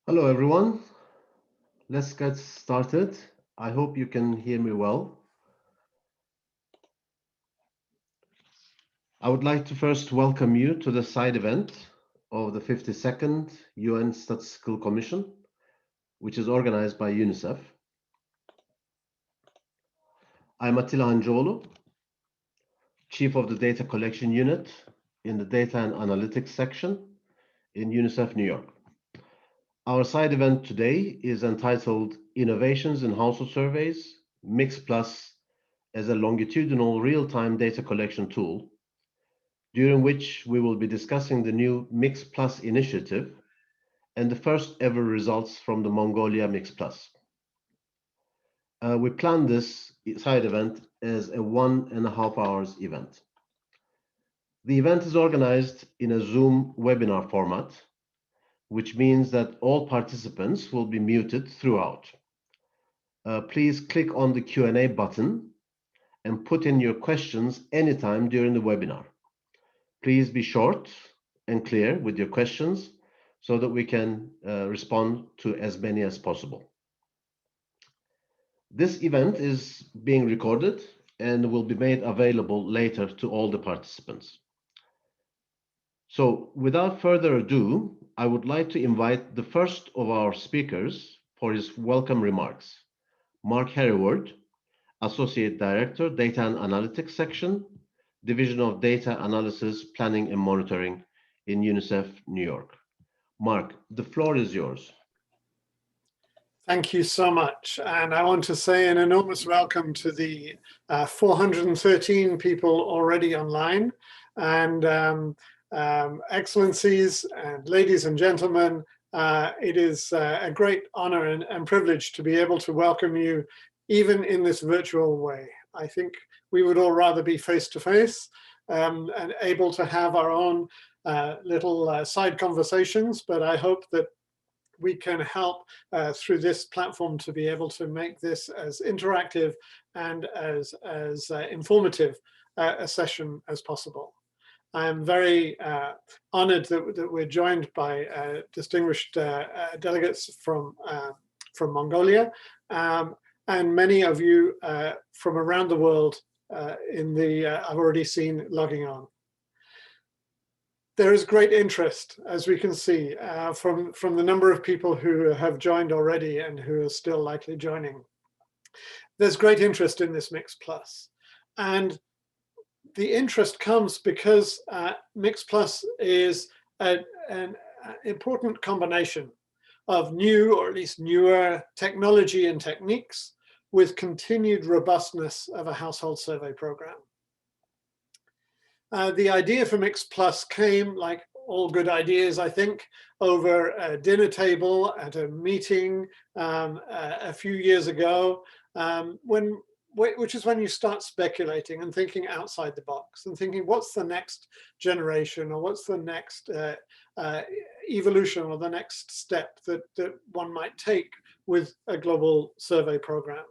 Hello, everyone. Let's get started. I hope you can hear me well. I would like to first welcome you to the side event of the 52nd UN Statistical Commission, which is organized by UNICEF. I'm Attila Hancıoğlu, Chief of the Data Collection Unit in the Data and Analytics section in UNICEF New York. Our side event today is entitled Innovations in Household Surveys, Mix Plus as a longitudinal real-time data collection tool, during which we will be discussing the new Mix Plus initiative and the first ever results from the Mongolia Mix Plus. We planned this side event as a 1.5 hours event. The event is organized in a Zoom webinar format, which means that all participants will be muted throughout. Please click on the Q&A button and put in your questions anytime during the webinar. Please be short and clear with your questions so that we can respond to as many as possible. This event is being recorded and will be made available later to all the participants. So without further ado, I would like to invite the first of our speakers for his welcome remarks, Mark Hereward, Associate Director, Data and Analytics Section, Division of Data Analysis, Planning and Monitoring in UNICEF, New York. Mark, the floor is yours. Thank you so much. And I want to say an enormous welcome to the 413 people already online. And excellencies and ladies and gentlemen, it is a great honor and privilege to be able to welcome you even in this virtual way. I think we would all rather be face-to-face and able to have our own little side conversations, but I hope that we can help through this platform to be able to make this as interactive and as informative a session as possible. I am very honored that we're joined by distinguished delegates from Mongolia, and many of you from around the world I've already seen logging on. There is great interest, as we can see, from the number of people who have joined already and who are still likely joining. There's great interest in this Mix Plus. And the interest comes because Mix Plus is an important combination of new, or at least newer, technology and techniques with continued robustness of a household survey program. The idea for Mix Plus came, like all good ideas, I think, over a dinner table at a meeting a few years ago, which is when you start speculating and thinking outside the box and thinking, what's the next generation, or what's the next evolution, or the next step that one might take with a global survey program.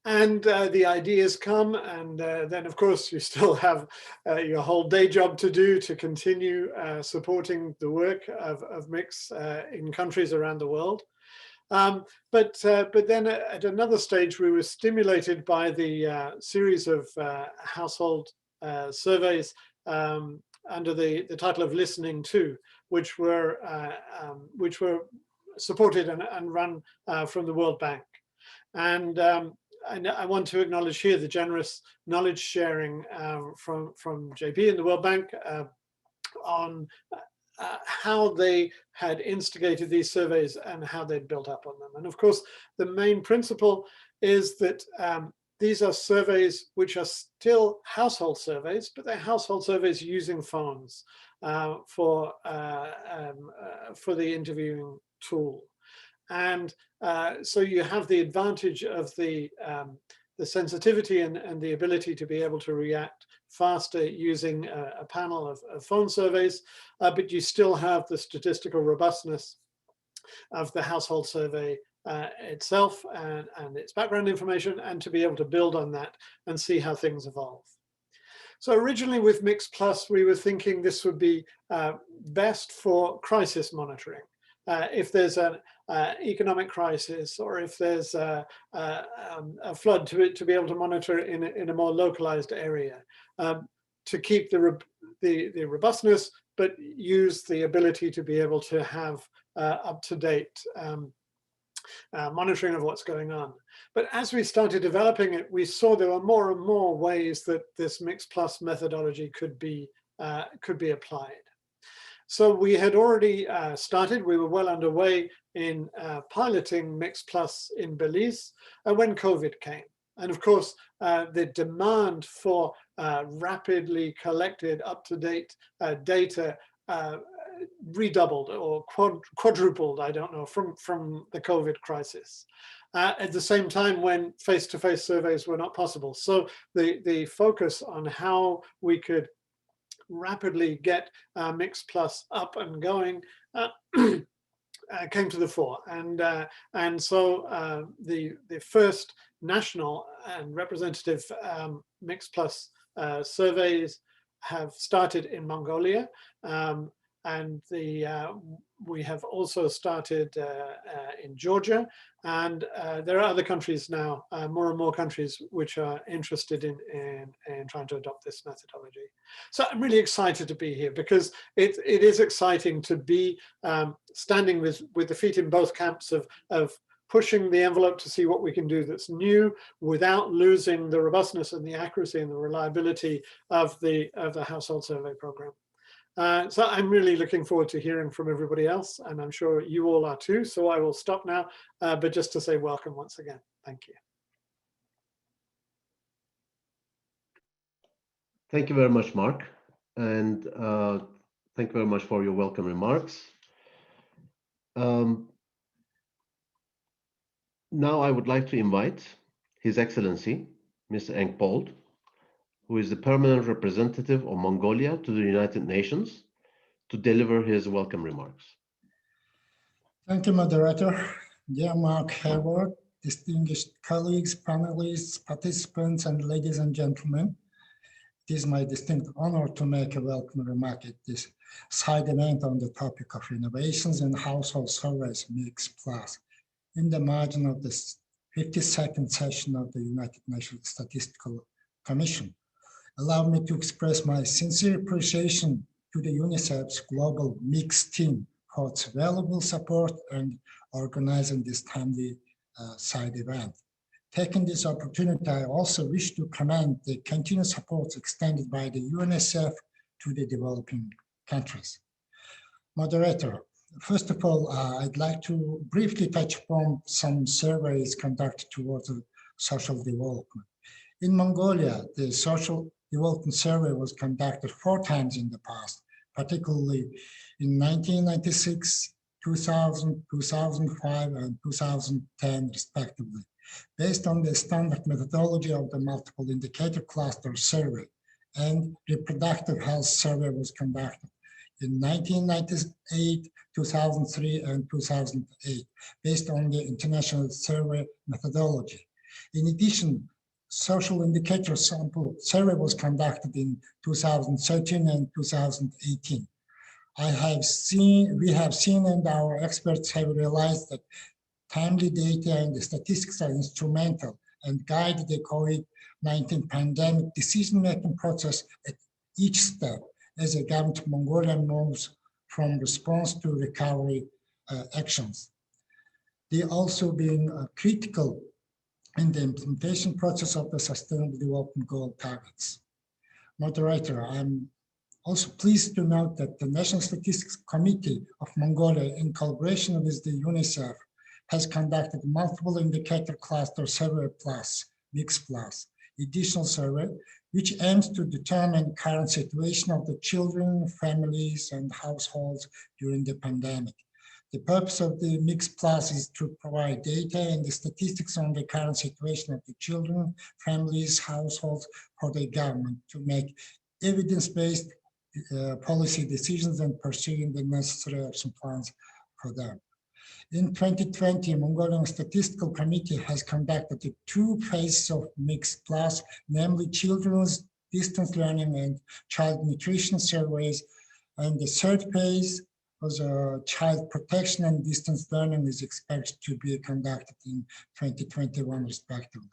And the ideas come, and then of course you still have your whole day job to do to continue supporting the work of Mix in countries around the world. But then at another stage, we were stimulated by the series of household surveys under the title of Listening To, which were supported and run from the World Bank. And I want to acknowledge here the generous knowledge sharing from JP and the World Bank on how they had instigated these surveys and how they'd built up on them. And of course, the main principle is that these are surveys which are still household surveys, but they're household surveys using phones for the interviewing tool. And so you have the advantage of the sensitivity and the ability to be able to react faster using a panel of phone surveys, but you still have the statistical robustness of the household survey itself and its background information, and to be able to build on that and see how things evolve. So originally with Mix Plus, we were thinking this would be best for crisis monitoring. if there's an economic crisis, or if there's a flood, to be able to monitor in a more localized area, to keep the robustness, but use the ability to be able to have up-to-date monitoring of what's going on. But as we started developing it, we saw there were more and more ways that this Mix Plus methodology could be applied. So we had already started, we were well underway in piloting Mix Plus in Belize when COVID came. And of course, the demand for rapidly collected, up-to-date data redoubled or quadrupled, I don't know, from the COVID crisis. At the same time when face-to-face surveys were not possible. So the focus on how we could rapidly get Mix Plus up and going came to the fore, and so the first national and representative Mix Plus surveys have started in Mongolia, and we have also started in Georgia, and there are other countries now, more and more countries, which are interested in trying to adopt this methodology. So I'm really excited to be here, because it is exciting to be standing with the feet in both camps of pushing the envelope to see what we can do that's new, without losing the robustness and the accuracy and the reliability of the household survey program. So I'm really looking forward to hearing from everybody else, and I'm sure you all are too. So I will stop now, but just to say welcome once again. Thank you. Thank you very much, Mark. And thank you very much for your welcome remarks. Now I would like to invite His Excellency, Mr. Engpold, who is the permanent representative of Mongolia to the United Nations, to deliver his welcome remarks. Thank you, moderator. Dear Mark Hayward, distinguished colleagues, panelists, participants, and ladies and gentlemen, it is my distinct honor to make a welcome remark at this side event on the topic of innovations in household surveys Mix Plus in the margin of this 52nd session of the United Nations Statistical Commission. Allow me to express my sincere appreciation to the UNICEF's Global Mix team for its valuable support and organizing this timely side event. Taking this opportunity, I also wish to commend the continued support extended by the UNICEF to the developing countries. Moderator, first of all, I'd like to briefly touch upon some surveys conducted towards social development. In Mongolia, the social development survey was conducted 4 times in the past, particularly in 1996, 2000, 2005, and 2010, respectively, based on the standard methodology of the multiple indicator cluster survey, and reproductive health survey was conducted in 1998, 2003, and 2008, based on the international survey methodology. In addition, social indicator sample survey was conducted in 2013 and 2018. We have seen and our experts have realized that timely data and the statistics are instrumental and guide the COVID-19 pandemic decision-making process at each step as the government of Mongolia moves from response to recovery actions. They also being critical in the implementation process of the Sustainable Development Goal targets. Moderator, I'm also pleased to note that the National Statistics Committee of Mongolia, in collaboration with the UNICEF, has conducted multiple indicator cluster survey plus, Mix Plus, additional survey, which aims to determine current situation of the children, families, and households during the pandemic. The purpose of the Mix Plus is to provide data and the statistics on the current situation of the children, families, households for the government to make evidence-based policy decisions and pursuing the necessary action plans for them. In 2020, Mongolian Statistical Committee has conducted 2 phases of Mix Plus, namely children's distance learning and child nutrition surveys, and the 3rd phase because child protection and distance learning is expected to be conducted in 2021 respectively.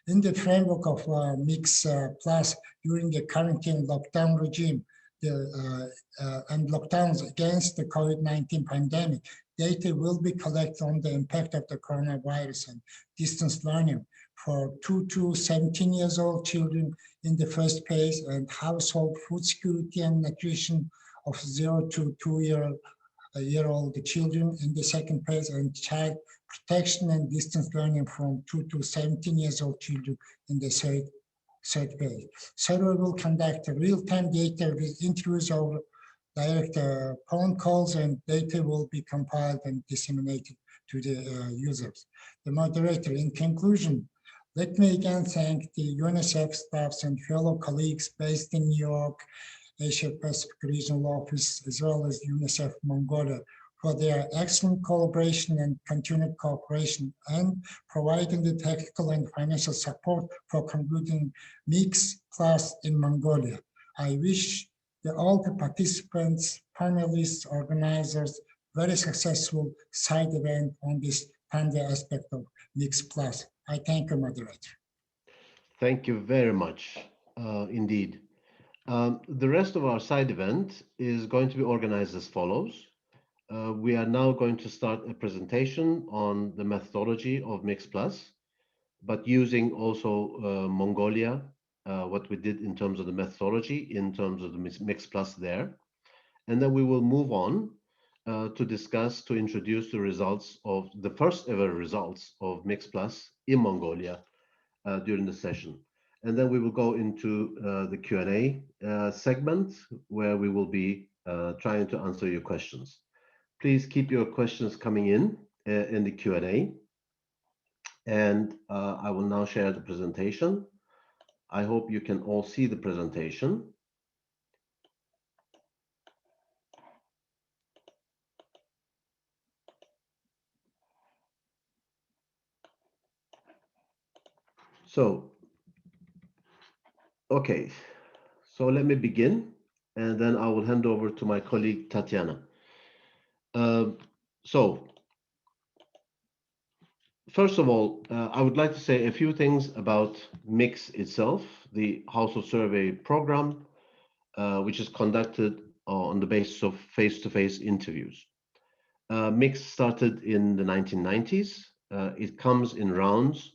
In the framework of Mix Plus, during the quarantine lockdown regime and lockdowns against the COVID-19 pandemic, data will be collected on the impact of the coronavirus and distance learning for 2 to 17 years old children in the first phase, and household food security and nutrition of 0 to 2-year-old children in the second phase, and child protection and distance learning from 2 to 17 years old children in the third phase. Survey will conduct real-time data with interviews over direct phone calls, and data will be compiled and disseminated to the users. The moderator, in conclusion, let me again thank the UNICEF staffs and fellow colleagues based in New York, Asia Pacific Regional Office, as well as UNICEF Mongolia, for their excellent collaboration and continued cooperation, and providing the technical and financial support for concluding Mix Plus in Mongolia. I wish all the participants, panelists, organizers, very successful side event on this Panda aspect of Mix Plus. I thank you, moderator. Thank you very much, indeed. The rest of our side event is going to be organized as follows. We are now going to start a presentation on the methodology of Mix Plus, but using also Mongolia, what we did in terms of the methodology, in terms of the Mix Plus there. And then we will move on to introduce the results of the first ever results of Mix Plus in Mongolia during the session. And then we will go into the Q&A segment, where we will be trying to answer your questions. Please keep your questions coming in the Q&A. And I will now share the presentation. I hope you can all see the presentation. So, okay, so let me begin, and then I will hand over to my colleague, Tatiana. So, first of all, I would like to say a few things about Mix itself, the household survey program, which is conducted on the basis of face-to-face interviews. Mix started in the 1990s. It comes in rounds.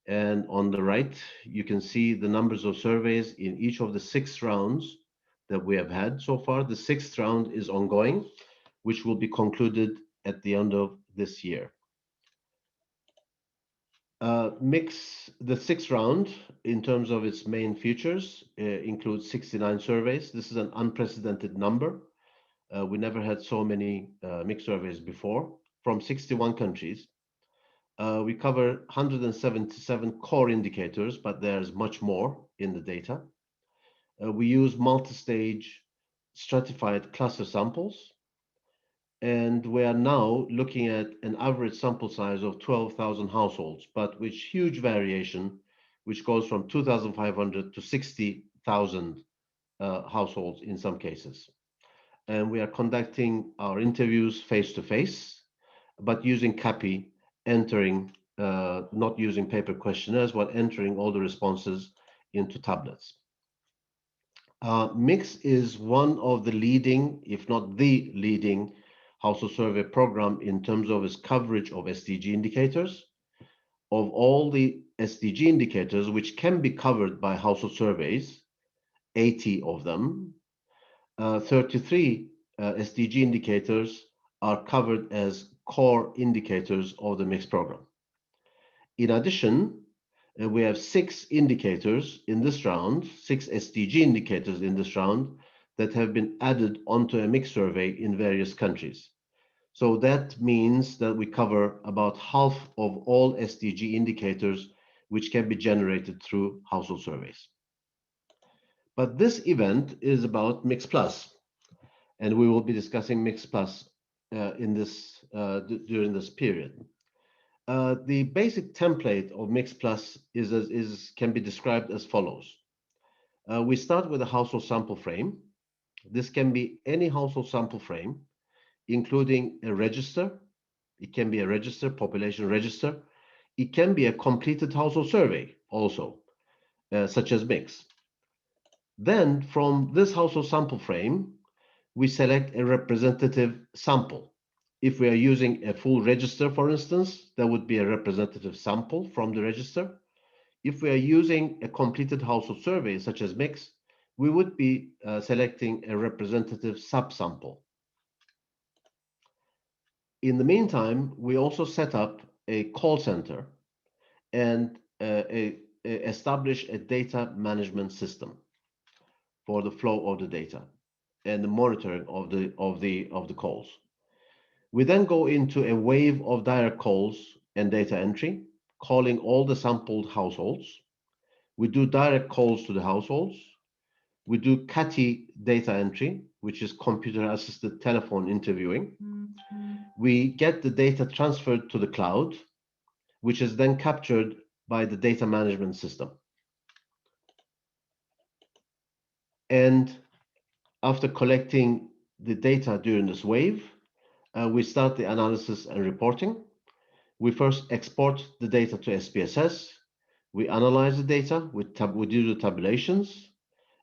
And on the right, you can see the numbers of surveys in each of the 6 rounds that we have had so far. The 6th round is ongoing, which will be concluded at the end of this year. Mix, the 6th round, in terms of its main features, includes 69 surveys. This is an unprecedented number. We never had so many Mix surveys before from 61 countries. We cover 177 core indicators, but there's much more in the data. We use multi-stage stratified cluster samples, and we are now looking at an average sample size of 12,000 households, but with huge variation, which goes from 2,500 to 60,000 households in some cases. And we are conducting our interviews face-to-face, but using CAPI, entering, not using paper questionnaires, but entering all the responses into tablets. Mix is one of the leading, if not the leading, household survey program in terms of its coverage of SDG indicators. Of all the SDG indicators which can be covered by household surveys, 80 of them, 33 SDG indicators are covered as core indicators of the Mix program. In addition, we have 6 indicators in this round, 6 SDG indicators in this round that have been added onto a Mix survey in various countries. So that means that we cover about half of all SDG indicators which can be generated through household surveys. But this event is about Mix Plus, and we will be discussing Mix Plus in this during this period. The basic template of Mix Plus can be described as follows. We start with a household sample frame. This can be any household sample frame including a register. It can be a register, population register. It can be a completed household survey also, such as mix. Then from this household sample frame, we select a representative sample. If we are using a full register, for instance, that would be a representative sample from the register. If we are using a completed household survey, such as mix, we would be selecting a representative subsample. In the meantime, we also set up a call center and establish a data management system for the flow of the data and the monitoring of the calls. We then go into a wave of direct calls and data entry, calling all the sampled households. We do direct calls to the households. We do CATI data entry, which is computer-assisted telephone interviewing. We get the data transferred to the cloud, which is then captured by the data management system. And after collecting the data during this wave, we start the analysis and reporting. We first export the data to SPSS. We analyze the data, we do the tabulations,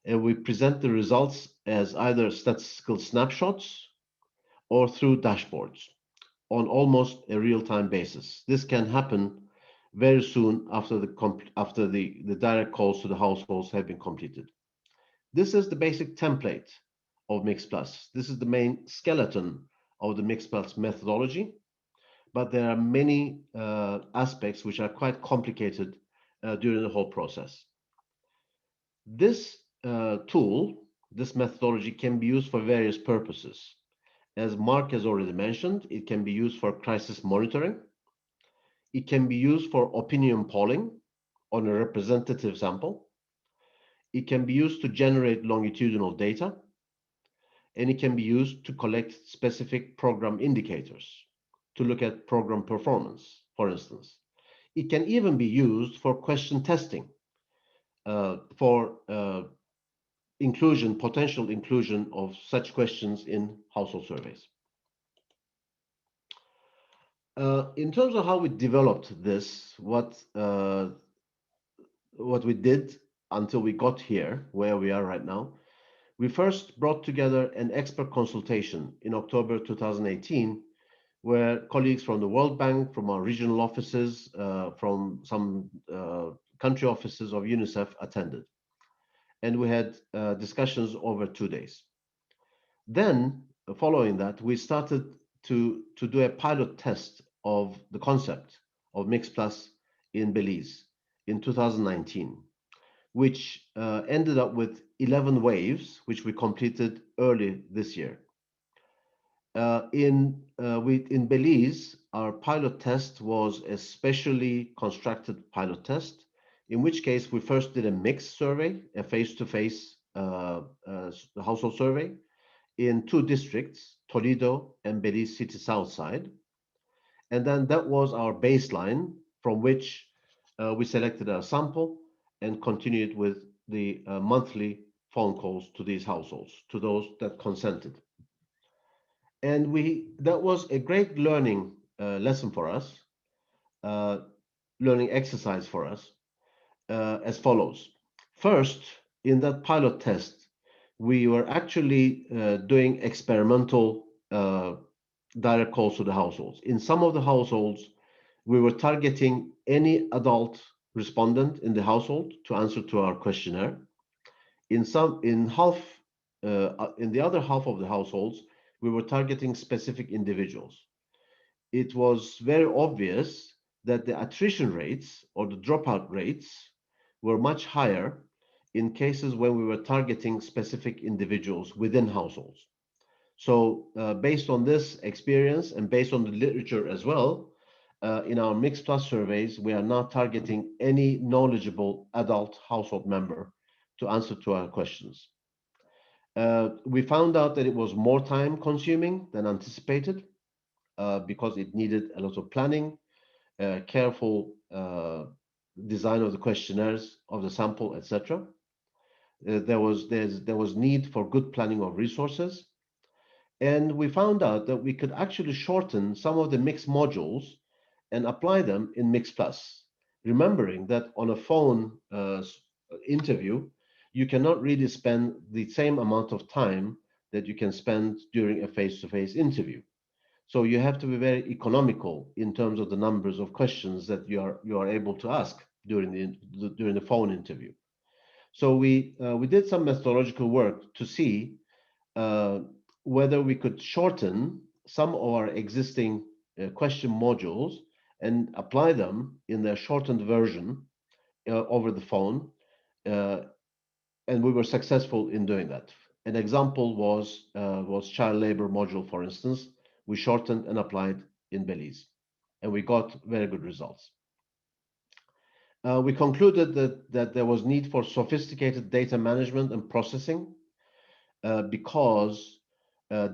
and we present the results as either statistical snapshots or through dashboards on almost a real-time basis. This can happen very soon after the direct calls to the households have been completed. This is the basic template of MixPlus. This is the main skeleton of the MixPlus methodology, but there are many aspects which are quite complicated during the whole process. This tool, this methodology can be used for various purposes. As Mark has already mentioned, it can be used for crisis monitoring. It can be used for opinion polling on a representative sample. It can be used to generate longitudinal data, and it can be used to collect specific program indicators, to look at program performance, for instance. It can even be used for question testing, for potential inclusion of such questions in household surveys. In terms of how we developed this, what we did until we got here, where we are right now, we first brought together an expert consultation in October 2018, where colleagues from the World Bank, from our regional offices, from some country offices of UNICEF attended. And we had discussions over 2 days. Then, following that, we started to do a pilot test of the concept of MixPlus in Belize in 2019, which ended up with 11 waves, which we completed early this year. In Belize, our pilot test was a specially constructed pilot test, in which case we first did a mixed survey, a face-to-face household survey in 2 districts, Toledo and Belize City South Side. And then that was our baseline from which we selected our sample and continued with the monthly phone calls to these households, to those that consented. And that was a great learning lesson for us, learning exercise for us, as follows. First, in that pilot test, we were actually doing experimental direct calls to the households. In some of the households, we were targeting any adult respondent in the household to answer to our questionnaire. In the other half of the households, we were targeting specific individuals. It was very obvious that the attrition rates or the dropout rates were much higher in cases when we were targeting specific individuals within households. So based on this experience and based on the literature as well, in our MixPlus surveys, we are now targeting any knowledgeable adult household member to answer to our questions. We found out that it was more time consuming than anticipated because it needed a lot of planning, careful design of the questionnaires, of the sample, etc. There was need for good planning of resources. And we found out that we could actually shorten some of the mix modules and apply them in Mix Plus, remembering that on a phone interview, you cannot really spend the same amount of time that you can spend during a face-to-face interview. So you have to be very economical in terms of the numbers of questions that you are able to ask during the phone interview. So we did some methodological work to see uh, whether we could shorten some of our existing question modules and apply them in their shortened version over the phone. Uh, and we were successful in doing that. An example was child labor module, for instance. We shortened and applied in Belize, and we got very good results. We concluded that there was need for sophisticated data management and processing because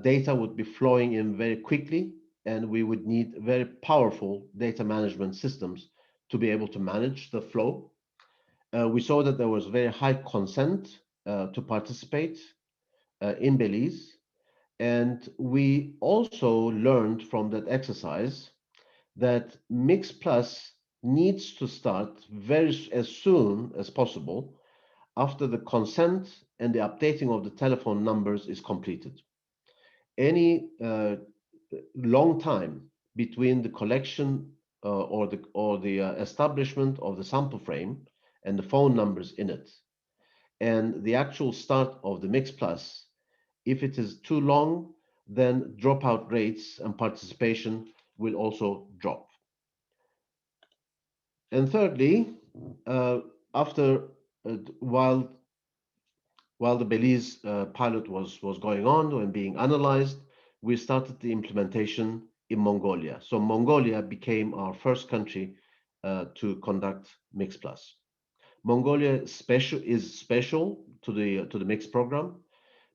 data would be flowing in very quickly, and we would need very powerful data management systems to be able to manage the flow. We saw that there was very high consent to participate in Belize. And we also learned from that exercise that Mix Plus needs to start as soon as possible after the consent and the updating of the telephone numbers is completed. Any long time between the collection or the establishment of the sample frame and the phone numbers in it and the actual start of the Mix Plus, if it is too long, then dropout rates and participation will also drop. And thirdly, after while the Belize pilot was going on and being analyzed, we started the implementation in Mongolia. So Mongolia became our first country to conduct Mix Plus. Mongolia is special to the Mix program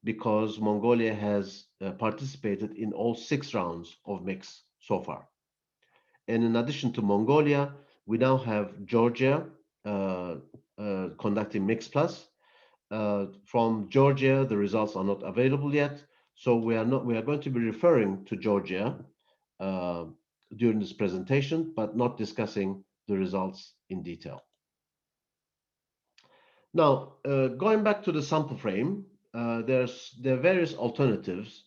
because Mongolia has participated in all 6 rounds of Mix so far. And in addition to Mongolia, we now have Georgia conducting Mix Plus. From Georgia, the results are not available yet, so we are going to be referring to Georgia during this presentation, but not discussing the results in detail. Now, going back to the sample frame, there are various alternatives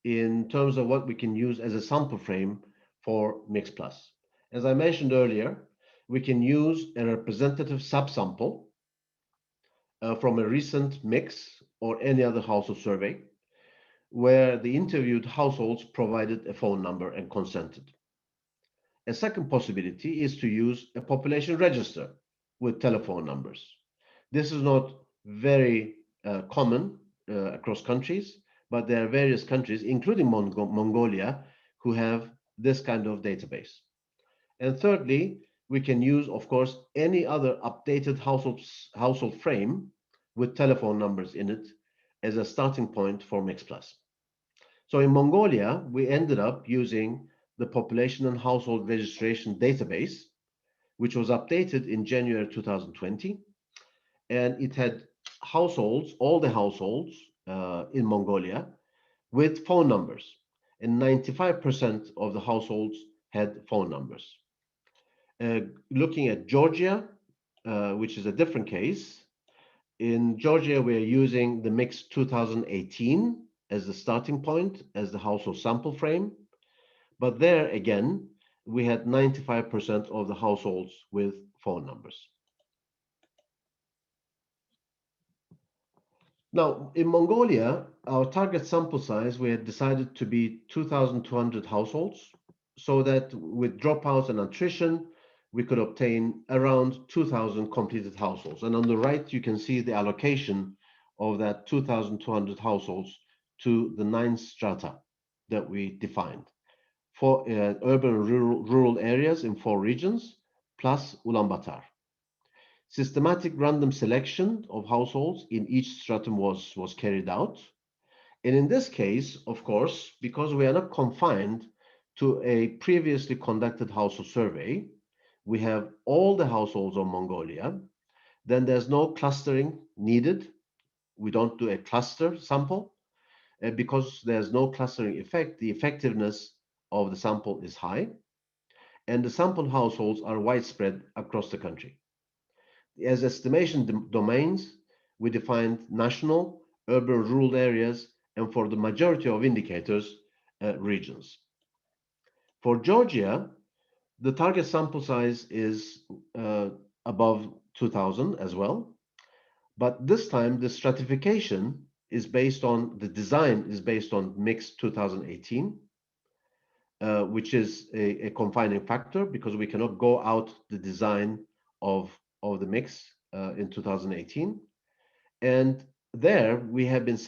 in terms of what we can use as a sample frame for Mix Plus. As I mentioned earlier, we can use a representative subsample from a recent Mix or any other household survey, where the interviewed households provided a phone number and consented. A second possibility is to use a population register with telephone numbers. This is not very common across countries, but there are various countries, including Mongolia, who have this kind of database. And thirdly, we can use, of course, any other updated household frame with telephone numbers in it as a starting point for Mix Plus. So in Mongolia, we ended up using the population and household registration database, which was updated in January 2020. And it had households, all the households in Mongolia with phone numbers. And 95% of the households had phone numbers. Looking at Georgia, which is a different case, in Georgia, we are using the Mix 2018 as the starting point, as the household sample frame. But there again, we had 95% of the households with phone numbers. Now, in Mongolia, our target sample size, we had decided to be 2,200 households, so that with dropouts and attrition, we could obtain around 2,000 completed households. And on the right, you can see the allocation of that 2,200 households to the 9 strata that we defined for urban and rural areas in 4 regions, plus Ulaanbaatar. Systematic random selection of households in each stratum was carried out. And in this case, of course, because we are not confined to a previously conducted household survey, we have all the households of Mongolia, then there's no clustering needed. We don't do a cluster sample. because there's no clustering effect, the effectiveness of the sample is high, and the sample households are widespread across the country. As estimation domains, we defined national, urban, rural areas, and for the majority of indicators, regions. For Georgia, the target sample size is above 2,000 as well. But this time, the stratification is based on, the design is based on mix 2018, which is a confining factor because we cannot go out the design of the mix in 2018. And there we have been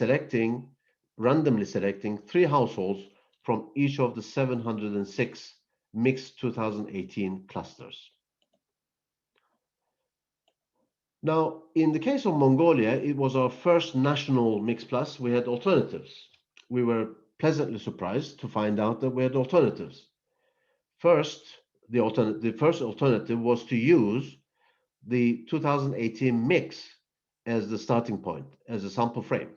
randomly selecting 3 households from each of the 706 mixed 2018 clusters. Now, in the case of Mongolia, it was our first national Mix Plus. We had alternatives. We were pleasantly surprised to find out that we had alternatives. First, the first alternative was to use the 2018 mix as the starting point, as a sample frame.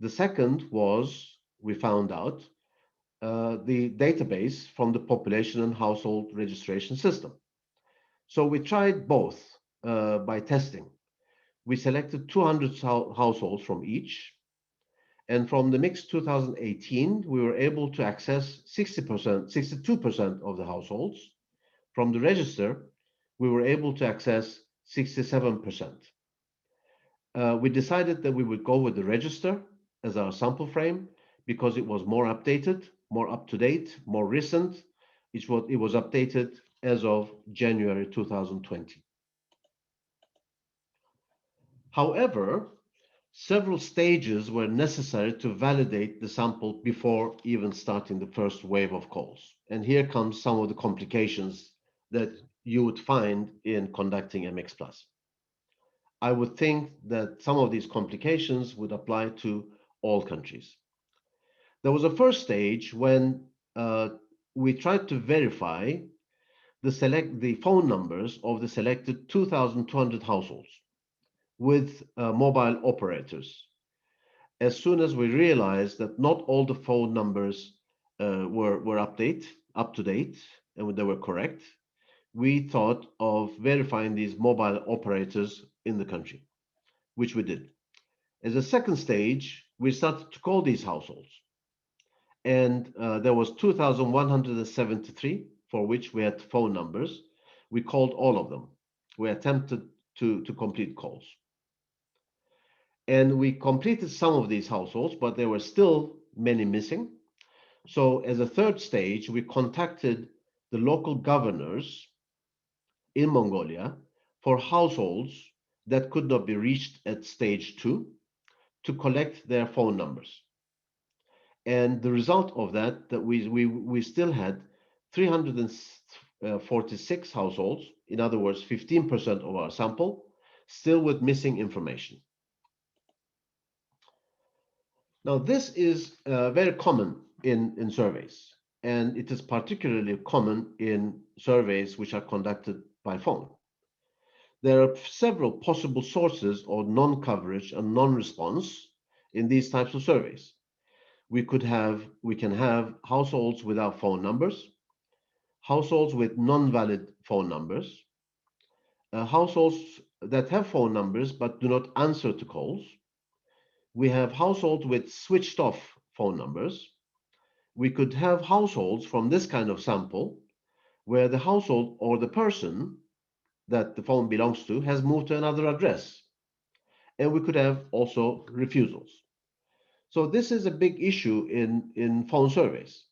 The second was, we found out, the database from the population and household registration system. So we tried both by testing. We selected 200 households from each. And from the mix 2018, we were able to access 62% of the households. From the register, we were able to access 67%. We decided that we would go with the register as our sample frame because it was more updated, more up-to-date, more recent. It was updated as of January 2020. However, several stages were necessary to validate the sample before even starting the first wave of calls. And here comes some of the complications that you would find in conducting a Mix Plus. I would think that some of these complications would apply to all countries. There was a first stage when we tried to verify the phone numbers of the selected 2,200 households with mobile operators. As soon as we realized that not all the phone numbers were up to date, and they were correct, we thought of verifying these mobile operators in the country, which we did. As a second stage, we started to call these households. And there was 2,173 for which we had phone numbers. We called all of them. We attempted to complete calls. And we completed some of these households, but there were still many missing. So as a third stage, we contacted the local governors in Mongolia for households that could not be reached at stage 2 to collect their phone numbers. And the result of that we still had 346 households, in other words, 15% of our sample, still with missing information. Now, this is very common in surveys, and it is particularly common in surveys which are conducted by phone. There are several possible sources of non-coverage and non-response in these types of surveys. We can have households without phone numbers, households with non-valid phone numbers, households that have phone numbers but do not answer to calls. We have households with switched off phone numbers. We could have households from this kind of sample where the household or the person that the phone belongs to has moved to another address. And we could have also refusals. So this is a big issue in phone surveys.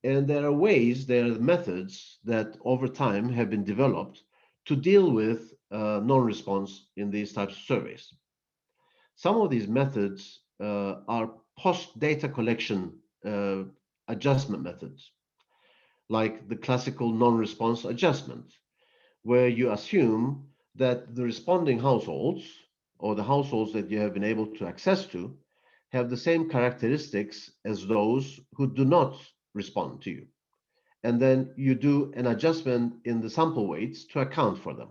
And there are methods that over time have been developed to deal with non-response in these types of surveys. Some of these methods are post-data collection adjustment methods, like the classical non-response adjustment, where you assume that the responding households or the households that you have been able to access to have the same characteristics as those who do not respond to you. And then you do an adjustment in the sample weights to account for them.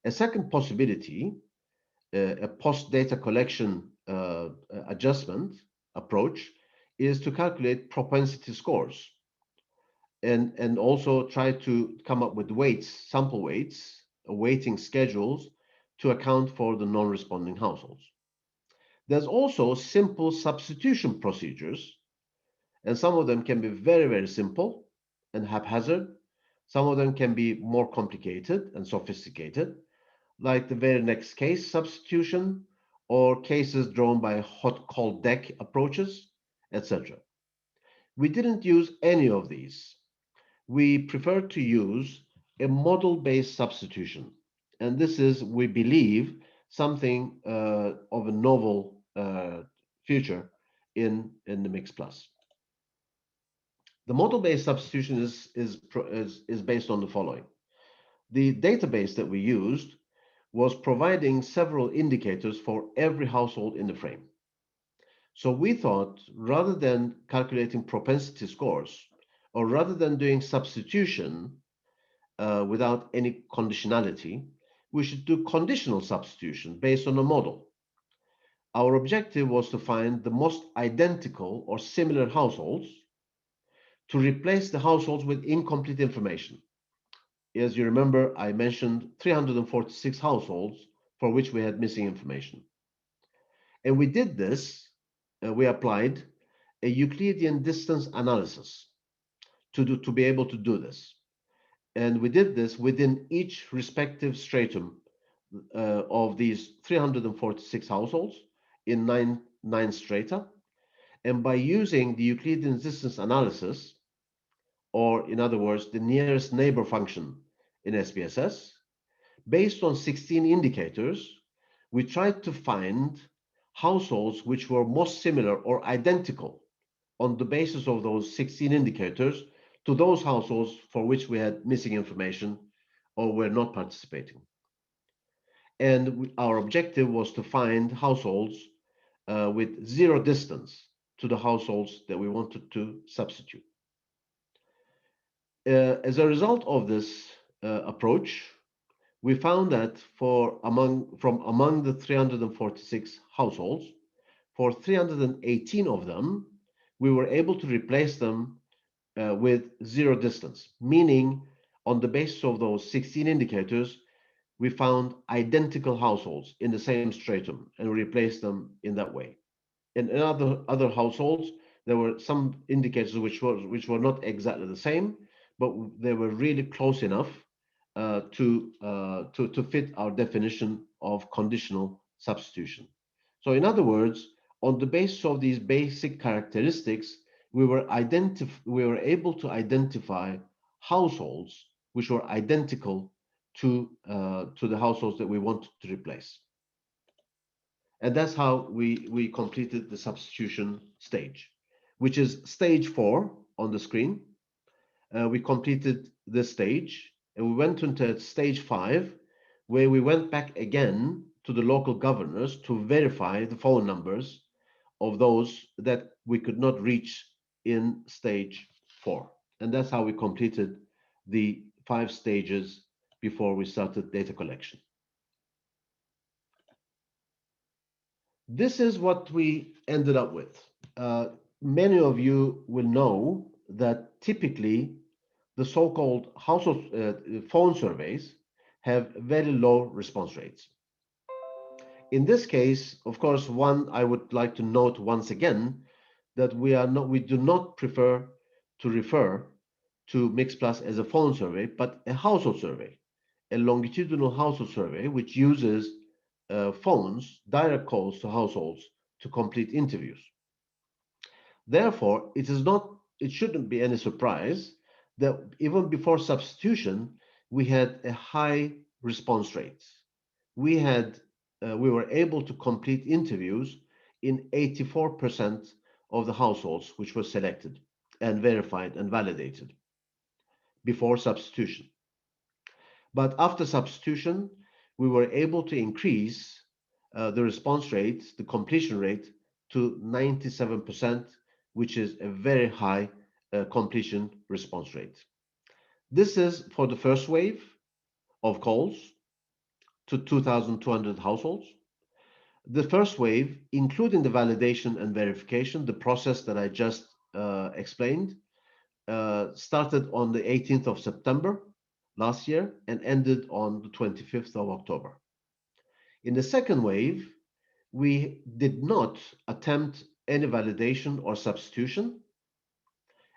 A second possibility, a post-data collection adjustment approach is to calculate propensity scores and also try to come up with weights, sample weights, weighting schedules to account for the non-responding households. There's also simple substitution procedures, and some of them can be very, very simple and haphazard. Some of them can be more complicated and sophisticated, like the very next case substitution or cases drawn by hot-cold deck approaches, etc. We didn't use any of these. We prefer to use a model-based substitution. And this is, we believe, something of a novel feature in the Mix Plus. The model-based substitution is based on the following. The database that we used was providing several indicators for every household in the frame. So we thought, rather than calculating propensity scores, or rather than doing substitution without any conditionality, we should do conditional substitution based on a model. Our objective was to find the most identical or similar households to replace the households with incomplete information. As you remember, I mentioned 346 households for which we had missing information. And we did this, we applied a Euclidean distance analysis to be able to do this. And we did this within each respective stratum of these 346 households in nine strata. And by using the Euclidean distance analysis, or in other words, the nearest neighbor function in SPSS, based on 16 indicators, we tried to find households which were most similar or identical on the basis of those 16 indicators to those households for which we had missing information or were not participating. And our objective was to find households with zero distance to the households that we wanted to substitute. As a result of this approach, we found that from among the 346 households, for 318 of them, we were able to replace them with zero distance, meaning on the basis of those 16 indicators, we found identical households in the same stratum and replaced them in that way. In other households, there were some indicators which were not exactly the same, but they were really close enough to fit our definition of conditional substitution. So in other words, on the basis of these basic characteristics, we were able to identify households which were identical to the households that we wanted to replace. And that's how we completed the substitution stage, which is stage 4 on the screen. We completed this stage and we went into stage 5, where we went back again to the local governors to verify the phone numbers of those that we could not reach in stage 4. And that's how we completed the 5 stages before we started data collection. This is what we ended up with. Many of you will know that typically the so-called household phone surveys have very low response rates. In this case, of course, I would like to note once again that we do not prefer to refer to Mix Plus as a phone survey, but a household survey, a longitudinal household survey, which uses phones, direct calls to households to complete interviews. Therefore, it shouldn't be any surprise that even before substitution, we had a high response rate. We were able to complete interviews in 84% of the households which were selected and verified and validated before substitution. But after substitution, we were able to increase the response rate, the completion rate, to 97%, which is a very high completion response rate. This is for the first wave of calls to 2,200 households. The first wave, including the validation and verification, the process that I just explained, started on the 18th of September last year and ended on the 25th of October. In the second wave, we did not attempt any validation or substitution,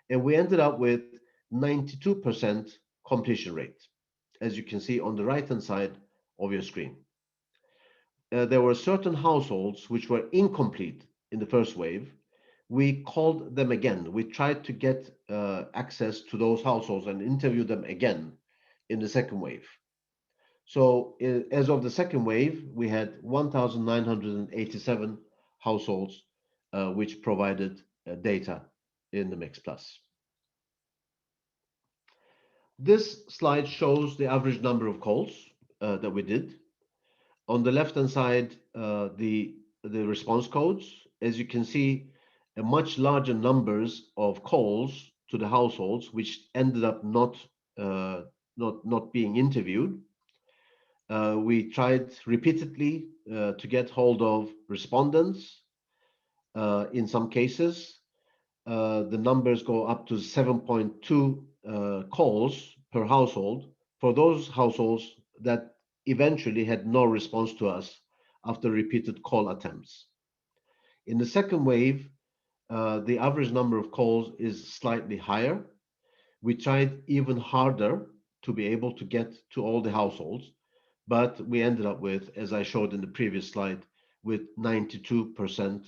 and we ended up with 92% completion rate, as you can see on the right-hand side of your screen. There were certain households which were incomplete in the first wave. We called them again. We tried to get access to those households and interview them again in the second wave. So as of the second wave, we had 1,987 households which provided data in the Mix Plus. This slide shows the average number of calls that we did. On the left-hand side, the response codes. As you can see, a much larger numbers of calls to the households, which ended up not being interviewed. We tried repeatedly to get hold of respondents. In some cases, the numbers go up to 7.2 calls per household for those households that eventually had no response to us after repeated call attempts. In the second wave, the average number of calls is slightly higher. We tried even harder to be able to get to all the households, but we ended up with, as I showed in the previous slide, with 92%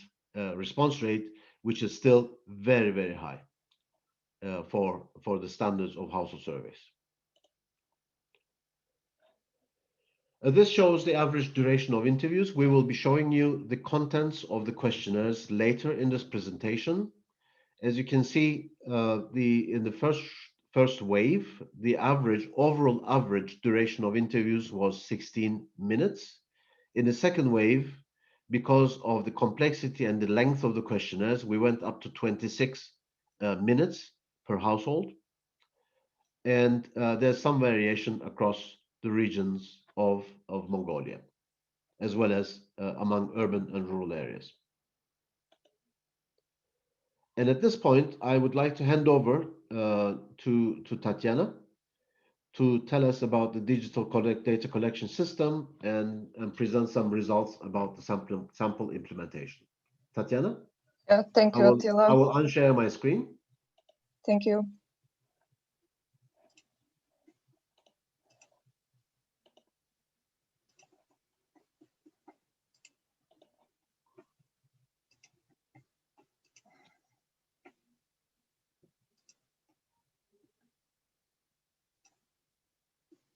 response rate, which is still very, very high for the standards of household surveys. This shows the average duration of interviews. We will be showing you the contents of the questionnaires later in this presentation. As you can see, in the first wave, the overall average duration of interviews was 16 minutes. In the second wave, because of the complexity and the length of the questionnaires, we went up to 26 minutes per household. And there's some variation across the regions of Mongolia, as well as among urban and rural areas. And at this point, I would like to hand over to Tatiana to tell us about the digital data collection system and present some results about the sample implementation. Tatiana? Yeah, thank you, Attila. I will unshare my screen. Thank you.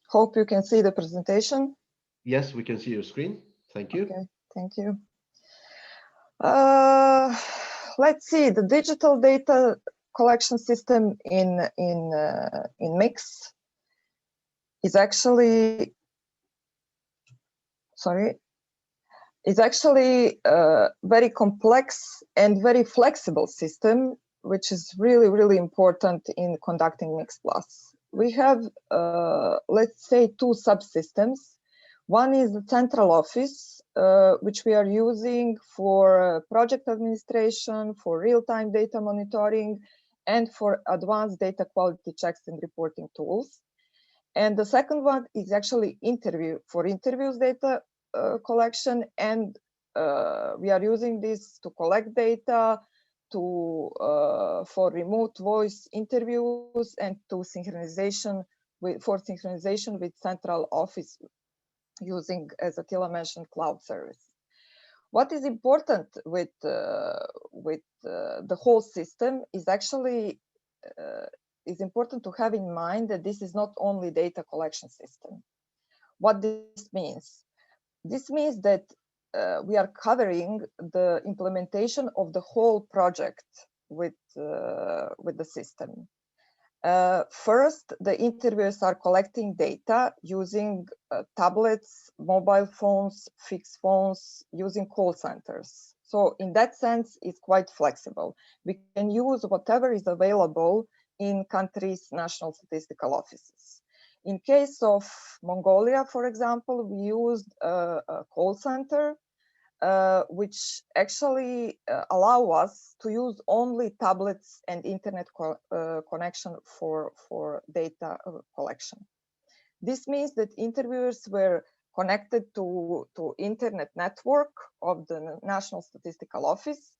Hope you can see the presentation. Yes, we can see your screen. Thank you. Okay, thank you. Let's see, the digital data collection system in Mix is actually, a very complex and very flexible system, which is really, really important in conducting Mix Plus. We have, let's say, two subsystems. One is the central office, which we are using for project administration, for real-time data monitoring, and for advanced data quality checks and reporting tools. And the second one is actually interviews data collection, and we are using this to collect data, for remote voice interviews, and to synchronization with central office using, as Attila mentioned, cloud service. What is important with the whole system is actually is important to have in mind that this is not only data collection system. What this means? This means that we are covering the implementation of the whole project with the system. First, the interviewers are collecting data using tablets, mobile phones, fixed phones, using call centers. So in that sense, it's quite flexible. We can use whatever is available in countries' national statistical offices. In case of Mongolia, for example, we used a call center which actually allow us to use only tablets and internet connection for data collection. This means that interviewers were connected to internet network of the National Statistical Office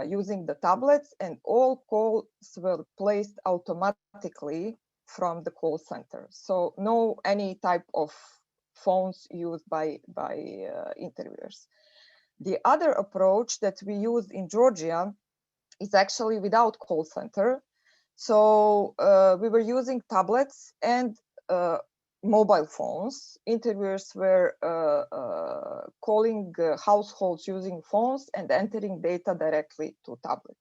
using the tablets, and all calls were placed automatically from the call center. So no any type of phones used by interviewers. The other approach that we used in Georgia is actually without call center. So we were using tablets and mobile phones. Interviewers were calling households using phones and entering data directly to tablets.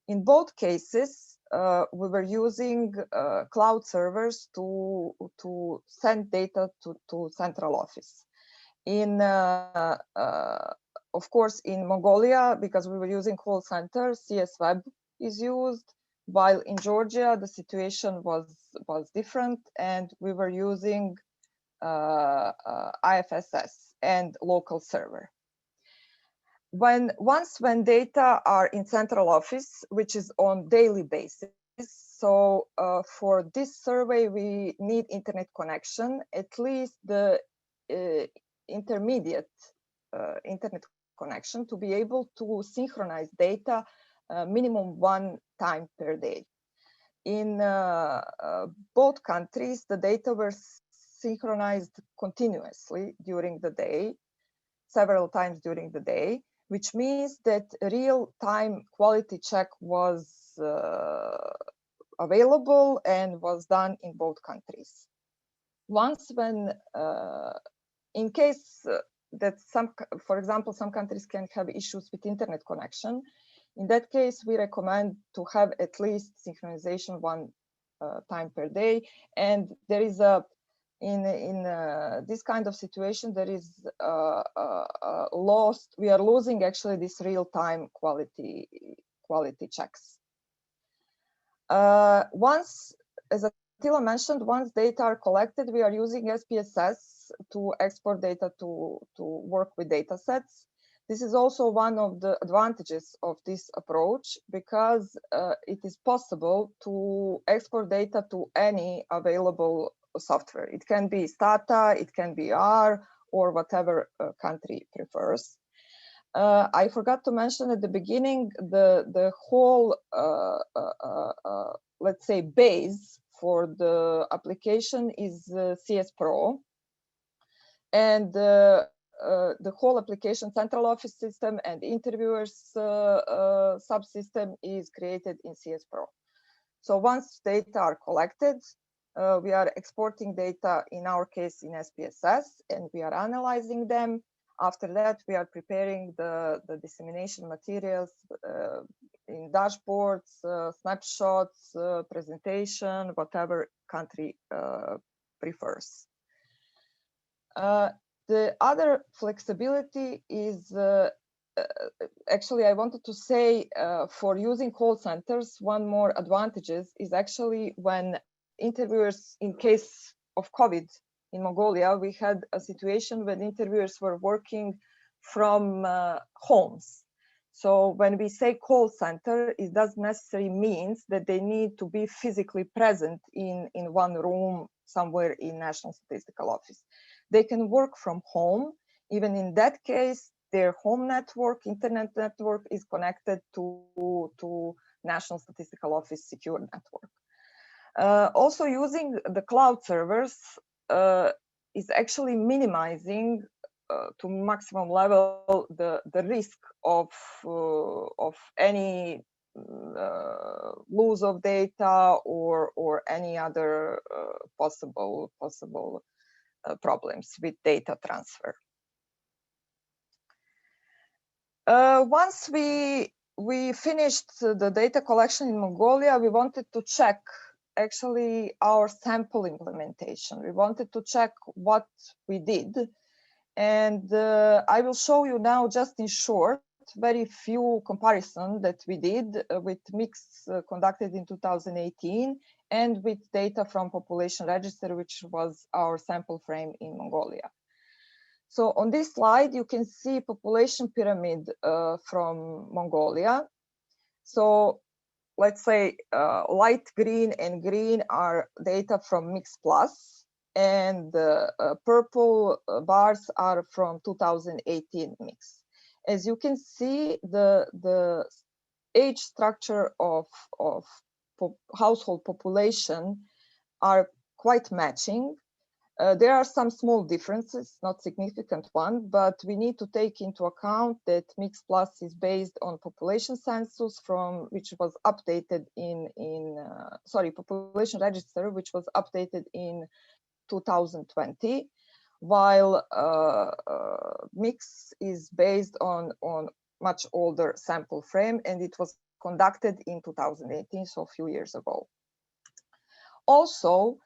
In both cases, we were using cloud servers to send data to central office. Of course, in Mongolia, because we were using call center, CS Web is used, while in Georgia, the situation was different, and we were using IFSS and local server. Once data are in central office, which is on daily basis, so for this survey, we need internet connection, at least the intermediate internet connection to be able to synchronize data minimum 1 time per day. In both countries, the data were synchronized continuously during the day, several times during the day, which means that real-time quality check was available and was done in both countries. Once in case that for example, some countries can have issues with internet connection, in that case, we recommend to have at least synchronization 1 time per day. And there is in this kind of situation, there is we are losing actually this real-time quality checks. Once, as Attila mentioned, once data are collected, we are using SPSS to export data to work with data sets. This is also one of the advantages of this approach, because it is possible to export data to any available software. It can be Stata, it can be R, or whatever country prefers. I forgot to mention at the beginning, the whole, let's say, base for the application is CS Pro. And the whole application central office system and interviewers subsystem is created in CS Pro. So once data are collected, we are exporting data, in our case in SPSS, and we are analyzing them. After that, we are preparing the dissemination materials in dashboards, snapshots, presentation, whatever country prefers. The other flexibility is, actually, I wanted to say for using call centers, one more advantages is actually when interviewers, in case of COVID in Mongolia, we had a situation when interviewers were working from homes. So when we say call center, it doesn't necessarily mean that they need to be physically present in one room somewhere in National Statistical Office. They can work from home. Even in that case, their home network, internet network, is connected to National Statistical Office secure network. Also, using the cloud servers is actually minimizing to maximum level the risk of any lose of data or any other possible problems with data transfer. Once we finished the data collection in Mongolia, we wanted to check actually our sample implementation. We wanted to check what we did. And I will show you now, just in short, very few comparison that we did with mix conducted in 2018 and with data from population register, which was our sample frame in Mongolia. So on this slide, you can see population pyramid from Mongolia. So let's say light green and green are data from Mix Plus, and the purple bars are from 2018 Mix. As you can see, the age structure of household population are quite matching. There are some small differences, not significant one, but we need to take into account that Mix Plus is based on population census from which was updated population register, which was updated in 2020, while Mix is based on much older sample frame, and it was conducted in 2018, so a few years ago. Also,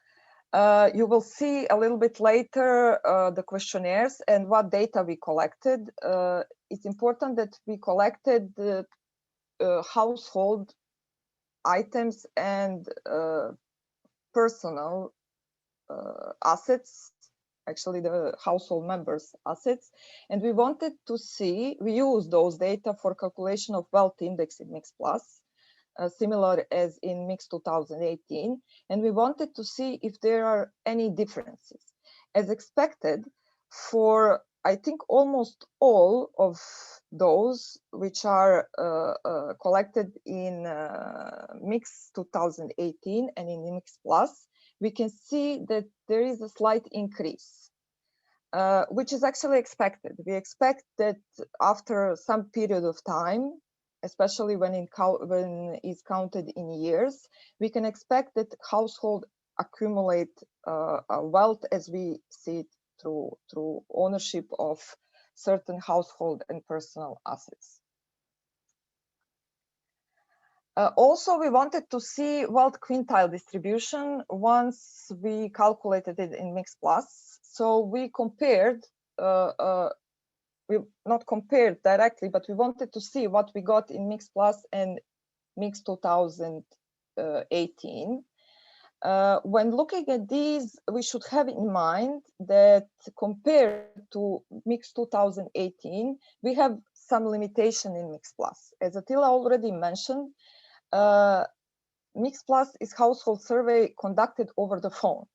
you will see a little bit later the questionnaires and what data we collected. It's important that we collected the household items and personal assets, actually the household members' assets. And we wanted to see, we used those data for calculation of wealth index in Mix Plus, similar as in Mix 2018, and we wanted to see if there are any differences. As expected, for I think almost all of those which are collected in Mix 2018 and in Mix Plus, we can see that there is a slight increase, which is actually expected. We expect that after some period of time, especially when it's counted in years, we can expect that household accumulate wealth as we see it through ownership of certain household and personal assets. Also, we wanted to see wealth quintile distribution once we calculated it in Mix Plus. So we compared, we not compared directly, but we wanted to see what we got in Mix Plus and Mix 2018. When looking at these, we should have in mind that compared to Mix 2018, we have some limitation in Mix Plus. As Attila already mentioned, Mix Plus is household survey conducted over the phone,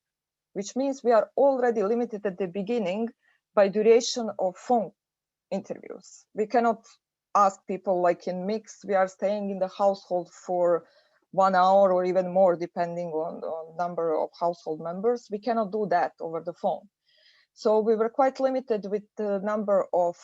which means we are already limited at the beginning by duration of phone interviews. We cannot ask people like in Mix, we are staying in the household for 1 hour or even more, depending on number of household members. We cannot do that over the phone. So we were quite limited with the number of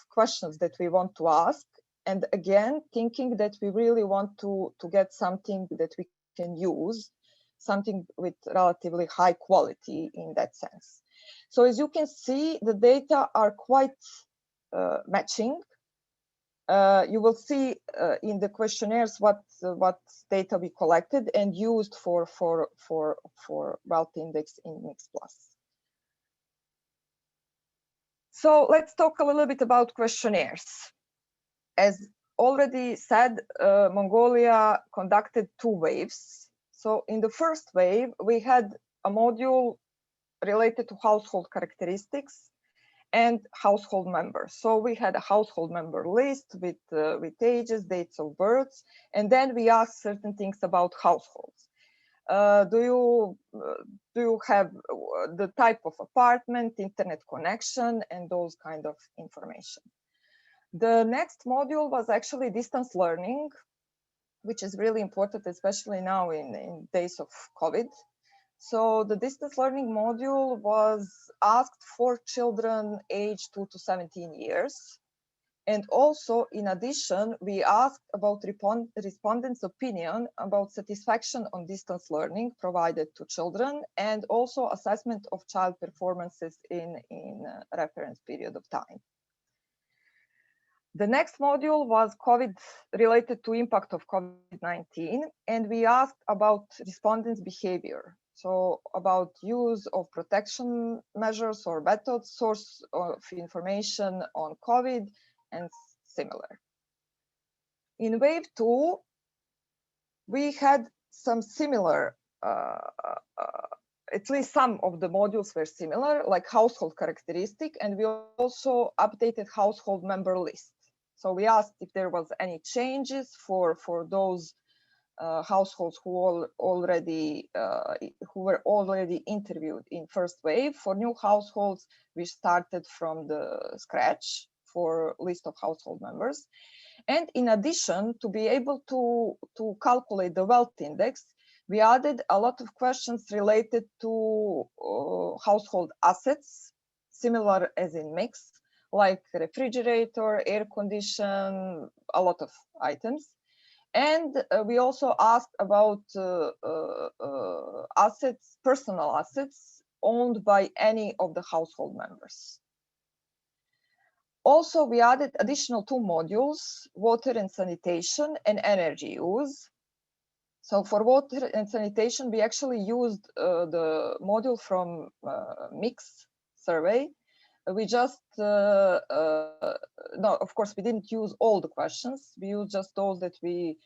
questions that we want to ask. And again, thinking that we really want to get something that we can use, something with relatively high quality in that sense. So as you can see, the data are quite matching. You will see in the questionnaires what data we collected and used for wealth index in Mix Plus. So let's talk a little bit about questionnaires. As already said, Mongolia conducted 2 waves. So in the first wave, we had a module related to household characteristics and household members. So we had a household member list with ages, dates of births, and then we asked certain things about households. Do you have the type of apartment, internet connection, and those kind of information. The next module was actually distance learning, which is really important, especially now in days of COVID. So the distance learning module was asked for children aged 2 to 17 years. And also, in addition, we asked about respondents' opinion about satisfaction on distance learning provided to children, and also assessment of child performances in a reference period of time. The next module was COVID related to impact of COVID-19, and we asked about respondents' behavior. So about use of protection measures or methods, source of information on COVID, and similar. In wave 2, we had some similar at least some of the modules were similar, like household characteristic, and we also updated household member list. So we asked if there was any changes for those households who were already interviewed in first wave. For new households, we started from the scratch for list of household members. And in addition, to be able to calculate the wealth index, we added a lot of questions related to household assets, similar as in mix, like refrigerator, air condition, a lot of items. And we also asked about assets, personal assets owned by any of the household members. Also, we added additional 2 modules, water and sanitation and energy use. So for water and sanitation, we actually used the module from Mix survey. We just, no, of course, we didn't use all the questions. We used just those that we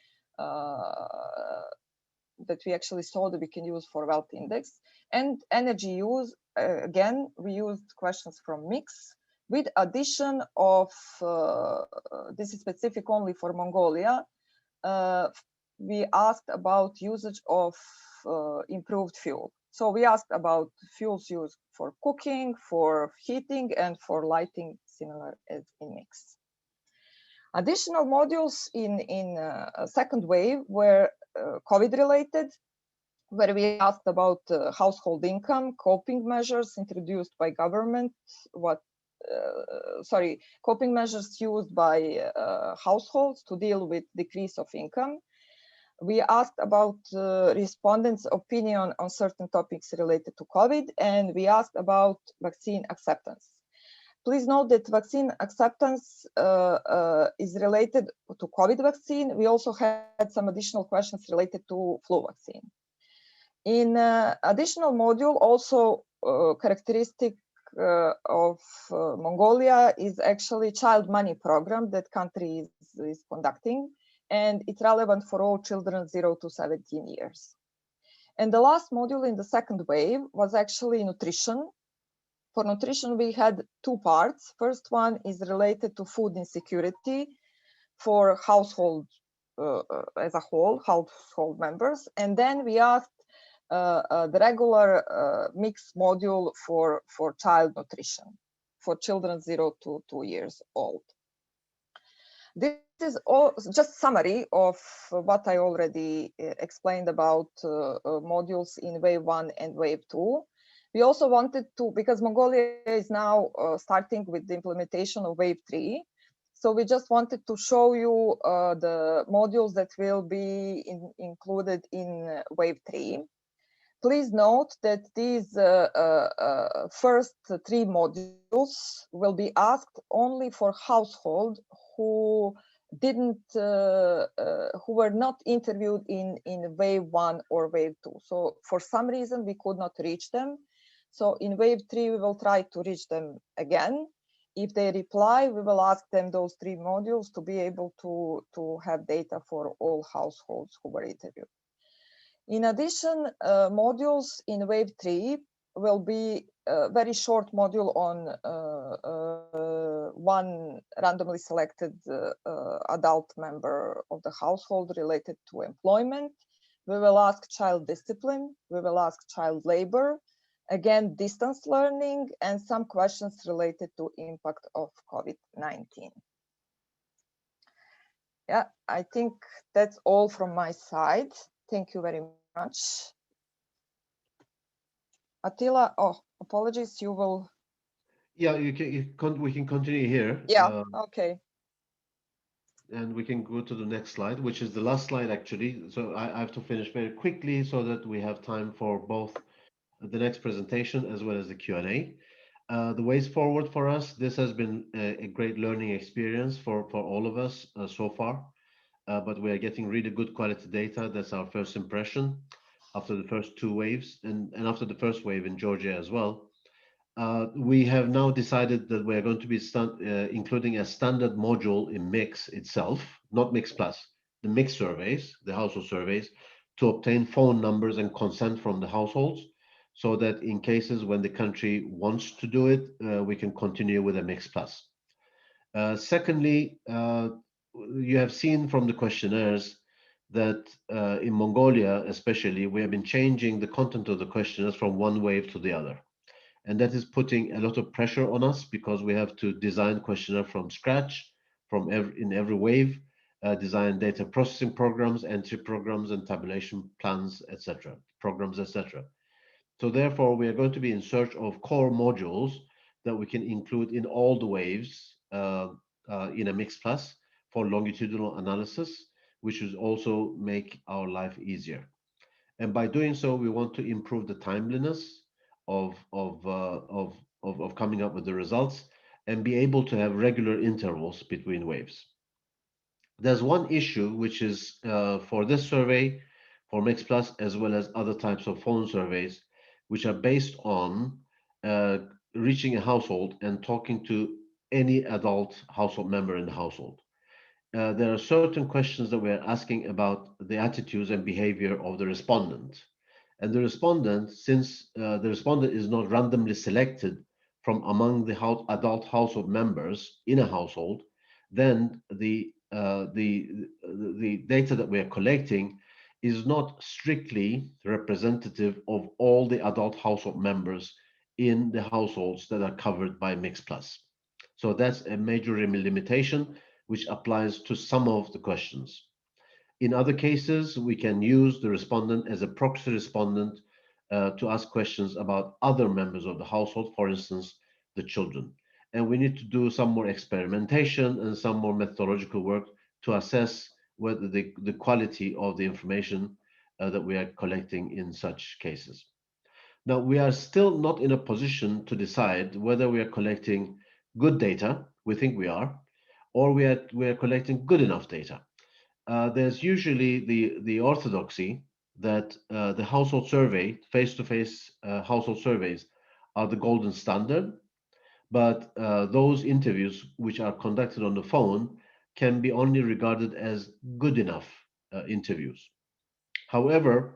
actually saw that we can use for wealth index. And energy use, again, we used questions from Mix with addition of, this is specific only for Mongolia, we asked about usage of improved fuel. So we asked about fuels used for cooking, for heating, and for lighting, similar as in Mix. Additional modules in second wave were COVID related, where we asked about household income, coping measures introduced by government, coping measures used by households to deal with decrease of income. We asked about respondents' opinion on certain topics related to COVID, and we asked about vaccine acceptance. Please note that vaccine acceptance is related to COVID vaccine. We also had some additional questions related to flu vaccine. In additional module, also characteristic of Mongolia is actually child money program that country is conducting, and it's relevant for all children 0 to 17 years. And the last module in the second wave was actually nutrition. For nutrition, we had 2 parts. First one is related to food insecurity for household as a whole, household members. And then we asked the regular mixed module for child nutrition for children 0 to 2 years old. This is all just summary of what I already explained about modules in wave 1 and wave 2. We also wanted to, because Mongolia is now starting with the implementation of wave 3. So we just wanted to show you the modules that will be included in wave 3. Please note that these first 3 modules will be asked only for households who who were not interviewed in wave 1 or wave 2. So for some reason we could not reach them. So in wave 3 we will try to reach them again. If they reply, we will ask them those 3 modules to be able to have data for all households who were interviewed. In addition, modules in wave 3 will be a very short module on one randomly selected adult member of the household related to employment. We will ask child discipline, we will ask child labor, again, distance learning, and some questions related to impact of COVID-19. Yeah, I think that's all from my side. Thank you very much. Attila, oh, apologies, you will. Yeah, we can continue here. Yeah, okay. And we can go to the next slide, which is the last slide actually. So I have to finish very quickly so that we have time for both the next presentation as well as the Q&A. The ways forward for us, this has been a great learning experience for all of us so far. But we are getting really good quality data. That's our first impression after the first 2 waves and after the first wave in Georgia as well. We have now decided that we're going to be including a standard module in Mix itself, not Mix Plus, the Mix surveys, the household surveys, to obtain phone numbers and consent from the households. so that in cases when the country wants to do it, we can continue with a Mix Plus. Secondly, you have seen from the questionnaires that in Mongolia, especially, we have been changing the content of the questionnaires from one wave to the other. And that is putting a lot of pressure on us because we have to design questionnaire from scratch, in every wave, design data processing programs, entry programs, and tabulation plans, etc., programs, etc. So therefore, we are going to be in search of core modules that we can include in all the waves in a Mix Plus for longitudinal analysis, which will also make our life easier. And by doing so, we want to improve the timeliness of coming up with the results and be able to have regular intervals between waves. There's one issue which is for this survey, for Mix Plus, as well as other types of phone surveys, which are based on reaching a household and talking to any adult household member in the household. There are certain questions that we're asking about the attitudes and behavior of the respondent. And the respondent, since the respondent is not randomly selected from among the adult household members in a household, then the data that we are collecting is not strictly representative of all the adult household members in the households that are covered by Mix Plus. So that's a major limitation which applies to some of the questions. In other cases, we can use the respondent as a proxy respondent to ask questions about other members of the household, for instance, the children. And we need to do some more experimentation and some more methodological work to assess whether the quality of the information that we are collecting in such cases. Now, we are still not in a position to decide whether we are collecting good data, we think we are, or we are collecting good enough data. There's usually the orthodoxy that the household survey, face-to-face household surveys, are the golden standard, but those interviews which are conducted on the phone can be only regarded as good enough interviews. However,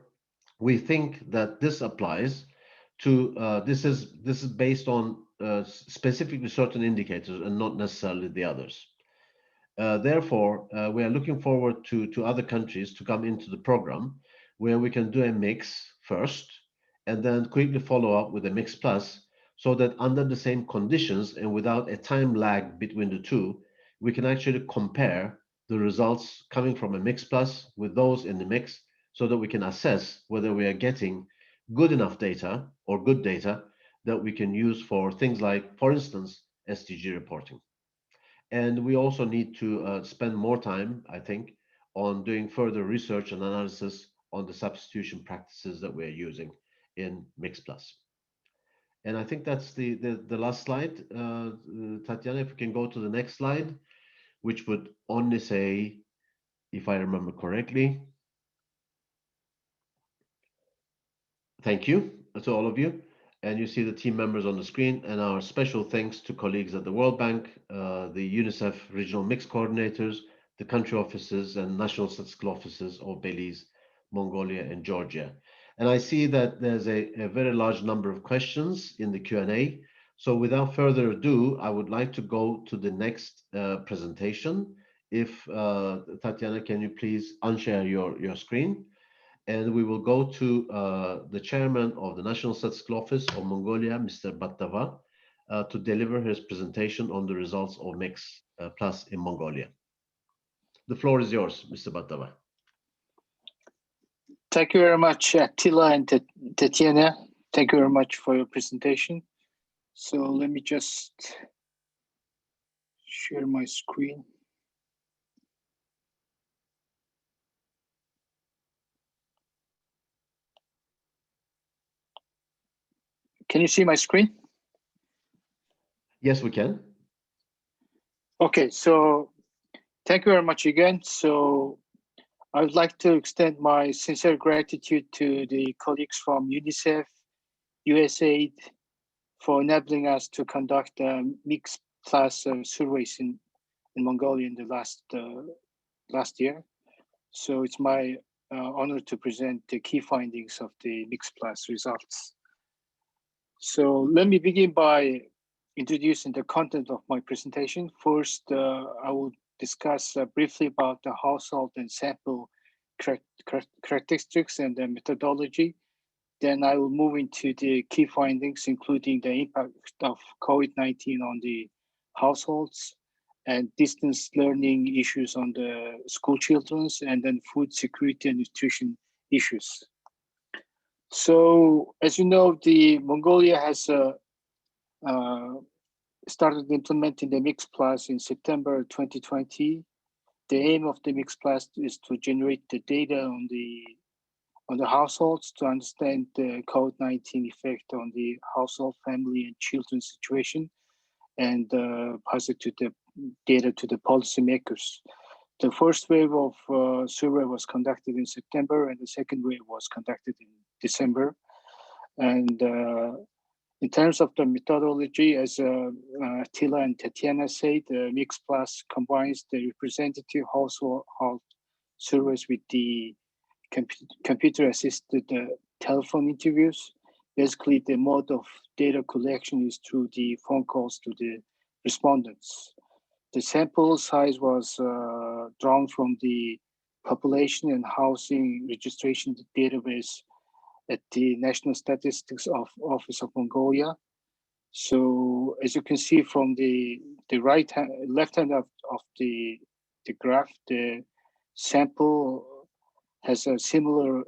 we think that this applies to this is based on specifically certain indicators and not necessarily the others. Therefore, we are looking forward to other countries to come into the program where we can do a mix first and then quickly follow up with a Mix Plus, so that under the same conditions and without a time lag between the two, we can actually compare the results coming from a Mix Plus with those in the mix, so that we can assess whether we are getting good enough data or good data that we can use for things like, for instance, SDG reporting. And we also need to spend more time, I think, on doing further research and analysis on the substitution practices that we're using in Mix Plus. And I think that's the last slide. Tatiana, if we can go to the next slide, which would only say, if I remember correctly, thank you to all of you. And you see the team members on the screen, and our special thanks to colleagues at the World Bank, the UNICEF regional mix coordinators, the country offices and national statistical offices of Belize, Mongolia, and Georgia. And I see that there's a very large number of questions in the Q&A. So without further ado, I would like to go to the next presentation. If Tatiana, can you please unshare your screen? And we will go to the chairman of the National Statistical Office of Mongolia, Mr. Battava, to deliver his presentation on the results of Mix Plus in Mongolia. The floor is yours, Mr. Battava. Thank you very much, Attila and Tatiana. Thank you very much for your presentation. So let me just share my screen. Can you see my screen? Yes, we can. Okay, so thank you very much again. So I would like to extend my sincere gratitude to the colleagues from UNICEF, USAID, for enabling us to conduct Mix Plus surveys in Mongolia in the last year. So it's my honor to present the key findings of the Mix Plus results. So let me begin by introducing the content of my presentation. First, I will discuss briefly about the household and sample characteristics and the methodology. Then I will move into the key findings, including the impact of COVID-19 on the households and distance learning issues on the school children, and then food security and nutrition issues. So, as you know, the Mongolia has started implementing the Mix Plus in September 2020. The aim of the Mix Plus is to generate the data on the households to understand the COVID-19 effect on the household, family, and children's situation, and pass it to the data to the policymakers. The first wave of survey was conducted in September, and the second wave was conducted in December. And in terms of the methodology, as Attila and Tatiana said, Mix Plus combines the representative household surveys with the computer-assisted telephone interviews. Basically, the mode of data collection is through the phone calls to the respondents. The sample size was drawn from the population and housing registration database at the National Statistics Office of Mongolia. So, as you can see from the left hand of the graph, the sample has a similar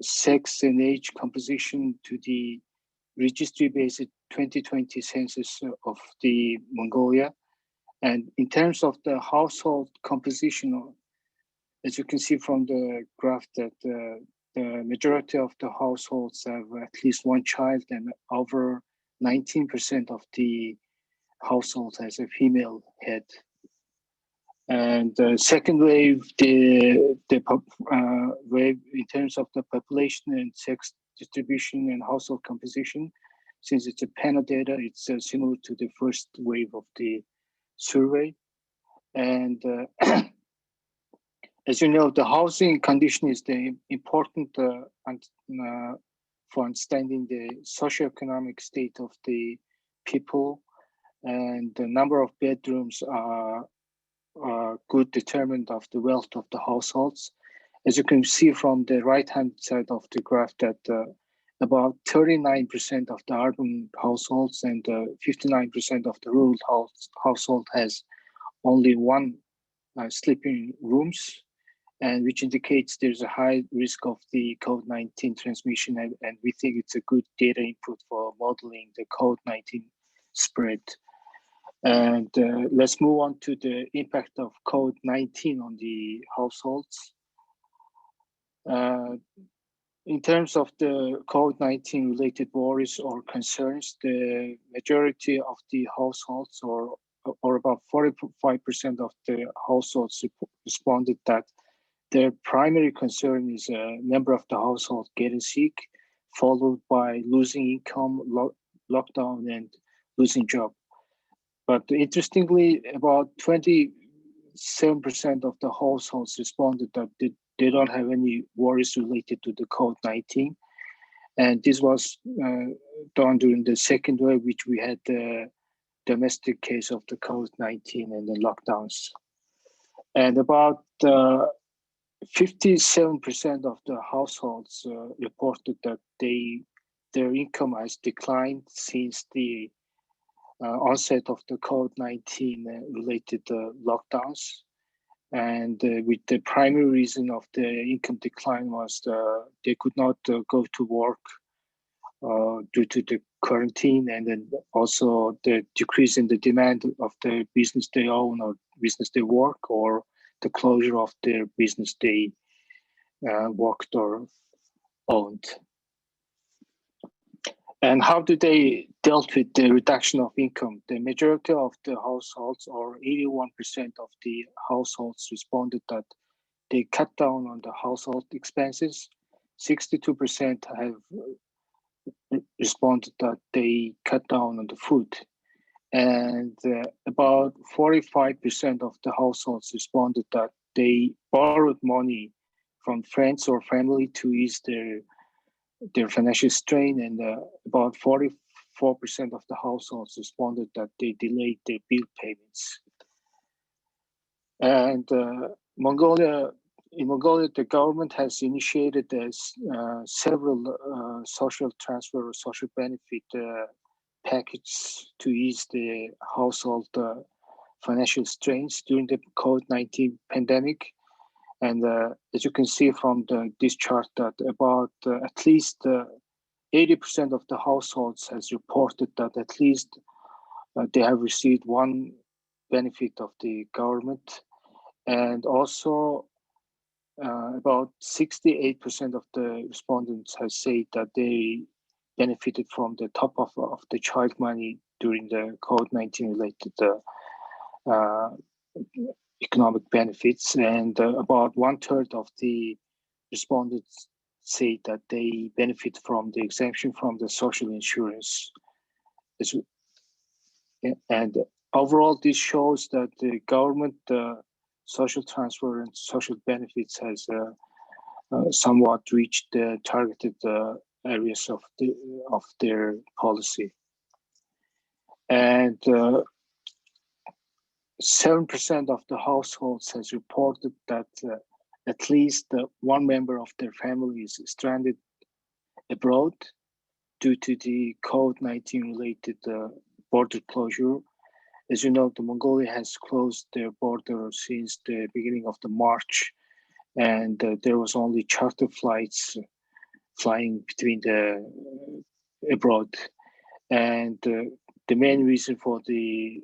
sex and age composition to the registry-based 2020 census of the Mongolia. And in terms of the household composition, as you can see from the graph, that the majority of the households have at least one child, and over 19% of the households has a female head. And the second wave, the wave in terms of the population and sex distribution and household composition, since it's a panel data, it's similar to the first wave of the survey. And as you know, the housing condition is the important for understanding the socioeconomic state of the people, and the number of bedrooms are good determinant of the wealth of the households. As you can see from the right-hand side of the graph, that about 39% of the urban households and 59% of the rural household has only one sleeping rooms, and which indicates there's a high risk of the COVID-19 transmission, and we think it's a good data input for modeling the COVID-19 spread. And let's move on to the impact of COVID-19 on the households. In terms of the COVID-19 related worries or concerns, the majority of the households, or about 45% of the households, responded that their primary concern is a member of the household getting sick, followed by losing income, lockdown, and losing job. But interestingly, about 27% of the households responded that they don't have any worries related to the COVID-19. And this was done during the second wave, which we had the domestic case of the COVID-19 and the lockdowns. And about 57% of the households reported that their income has declined since the onset of the COVID-19 related lockdowns. And with the primary reason of the income decline was they could not go to work due to the quarantine, and then also the decrease in the demand of the business they own or business they work, or the closure of their business they worked or owned. And how do they dealt with the reduction of income? The majority of the households, or 81% of the households, responded that they cut down on the household expenses. 62% have responded that they cut down on the food. And about 45% of the households responded that they borrowed money from friends or family to ease their financial strain, and about 44% 4% of the households responded that they delayed their bill payments. And in Mongolia, the government has initiated several social transfer or social benefit packages to ease the household financial strains during the COVID-19 pandemic. And as you can see from this chart, that about at least 80% of the households has reported that at least they have received one benefit of the government. And also about 68% of the respondents have said that they benefited from the top of the child money during the COVID-19 related economic benefits. And about 1/3 of the respondents say that they benefit from the exemption from the social insurance. And overall, this shows that the government social transfer and social benefits has somewhat reached the targeted areas of their policy. And 7% of the households has reported that at least one member of their family is stranded abroad due to the COVID-19 related border closure. As you know, Mongolia has closed their border since the beginning of the March, and there was only charter flights flying between the abroad. And the main reason for the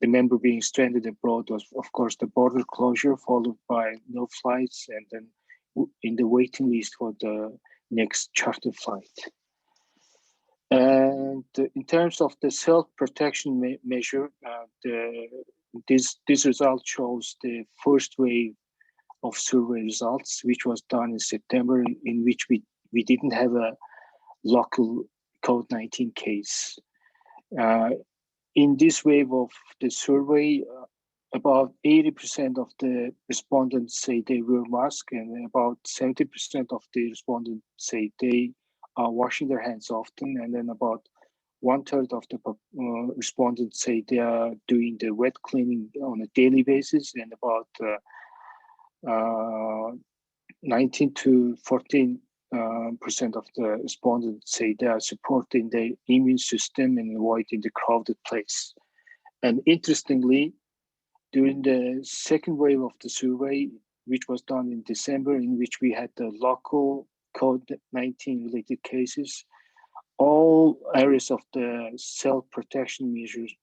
member being stranded abroad was, of course, the border closure, followed by no flights, and then in the waiting list for the next charter flight. And in terms of the self-protection measure, this result shows the first wave of survey results, which was done in September, in which we didn't have a local COVID-19 case. In this wave of the survey, about 80% of the respondents say they wear masks, and about 70% of the respondents say they are washing their hands often, and then about 1/3 of the respondents say they are doing the wet cleaning on a daily basis, and about 19 to 14% of the respondents say they are supporting the immune system and avoiding the crowded place. And interestingly, during the second wave of the survey, which was done in December, in which we had the local COVID-19 related cases, all areas of the self-protection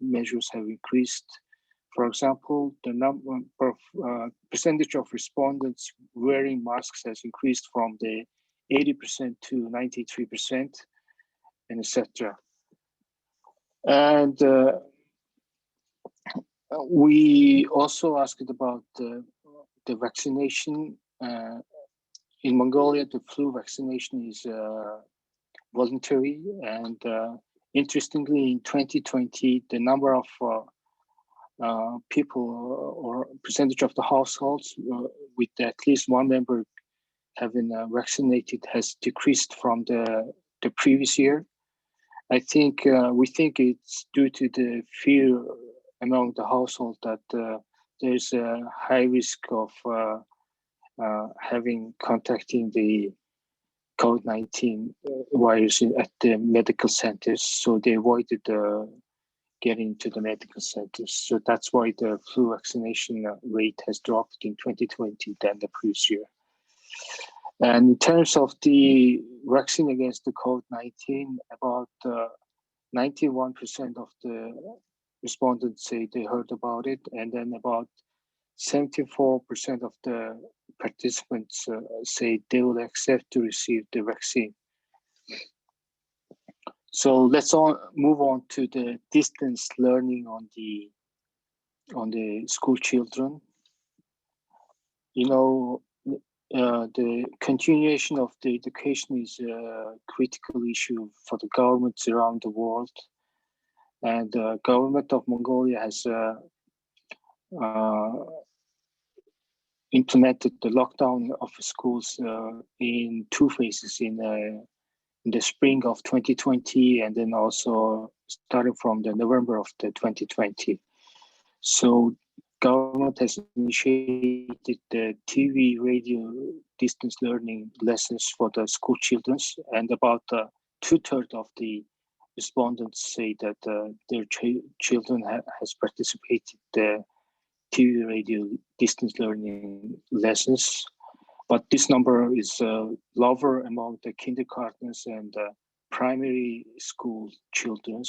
measures have increased. For example, the number of percentage of respondents wearing masks has increased from the 80% to 93%, and etc. And we also asked about the vaccination. In Mongolia, the flu vaccination is voluntary, and interestingly, in 2020, the number of people or percentage of the households with at least one member having vaccinated has decreased from the previous year. I think we think it's due to the fear among the household that there's a high risk of contacting the COVID-19 virus at the medical centers, so they avoided getting to the medical centers. So that's why the flu vaccination rate has dropped in 2020 than the previous year. And in terms of the vaccine against the COVID-19, about 91% of the respondents say they heard about it, and then about 74% of the participants say they will accept to receive the vaccine. So let's move on to the distance learning on the school children. You know, the continuation of the education is a critical issue for the governments around the world, and the government of Mongolia has implemented the lockdown of schools in two phases, in in the spring of 2020, and then also starting from the November of the 2020. So government has initiated the TV, radio, distance learning lessons for the school children, and about 2/3 of the respondents say that their children has participated the TV, radio, distance learning lessons. But this number is lower among the kindergartens and primary school children.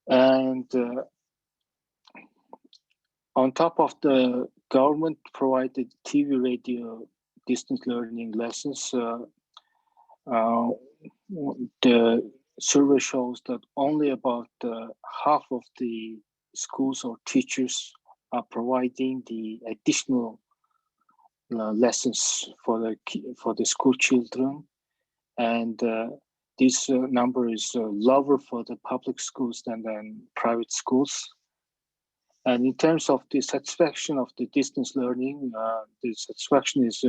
And on top of the government provided TV, radio, distance learning lessons, the survey shows that only about half of the schools or teachers are providing the additional lessons for the school children, and this number is lower for the public schools than private schools. And in terms of the satisfaction of the distance learning, the satisfaction is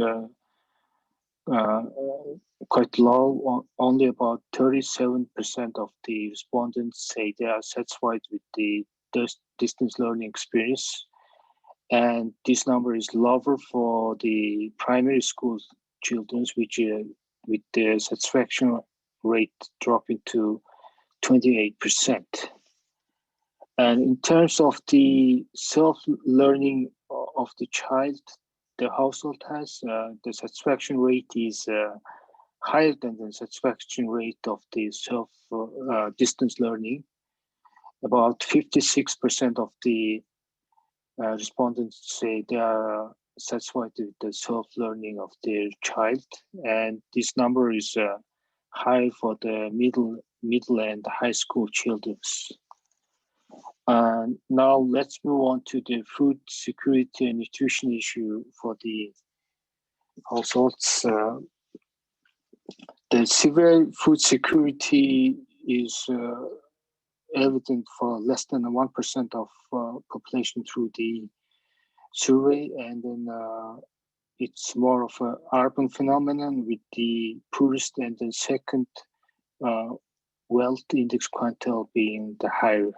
quite low. Only about 37% of the respondents say they are satisfied with the distance learning experience. And this number is lower for the primary school children, which with the satisfaction rate dropping to 28%. And in terms of the self-learning of the child, the household has, the satisfaction rate is higher than the satisfaction rate of the distance learning. About 56% of the respondents say they are satisfied with the self-learning of their child, and this number is high for the middle and high school children. Now let's move on to the food security and nutrition issue for the households. The severe food security is evident for less than 1% of population through the survey, and then it's more of an urban phenomenon, with the poorest and the second wealth index quintile being the higher.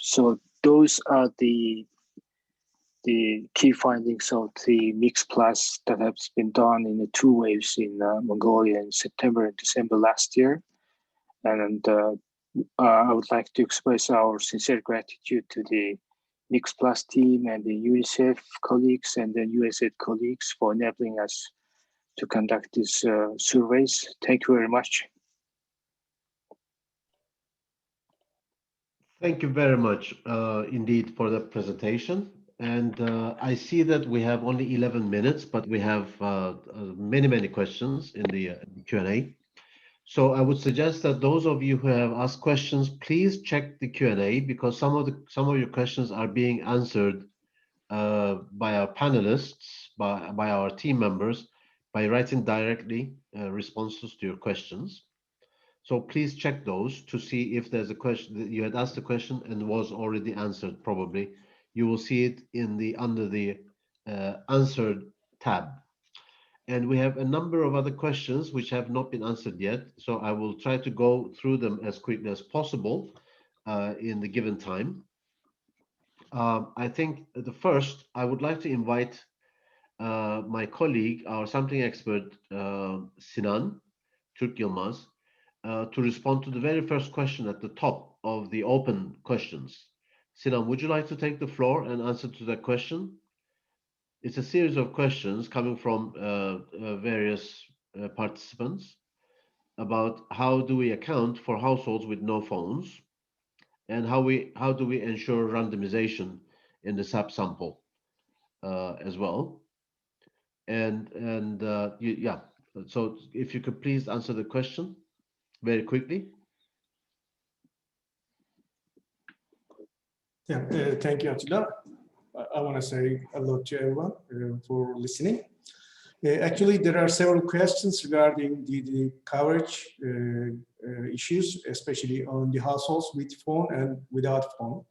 So those are the key findings of the Mix Plus that has been done in the 2 waves in Mongolia in September and December last year. And I would like to express our sincere gratitude to the Mix Plus team and the UNICEF colleagues and the USAID colleagues for enabling us to conduct these surveys. Thank you very much. Thank you very much indeed for the presentation. And I see that we have only 11 minutes, but we have many questions in the Q&A. So I would suggest that those of you who have asked questions, please check the Q&A, because some of your questions are being answered by our panelists, by our team members, by writing directly responses to your questions. So please check those to see if there's a question that you had asked a question and was already answered. Probably you will see it in the under the answered tab. And we have a number of other questions which have not been answered yet. So I will try to go through them as quickly as possible in the given time. I think the first, I would like to invite my colleague, our sampling expert, Sinan Türk Yılmaz, to respond to the very first question at the top of the open questions. Sinan, would you like to take the floor and answer to that question? It's a series of questions coming from various participants about how do we account for households with no phones, and how do we ensure randomization in the subsample as well. Yeah, so if you could please answer the question very quickly. Yeah, thank you, Attila. I want to say hello to everyone for listening. Actually, there are several questions regarding the coverage issues, especially on the households with phone and without phone.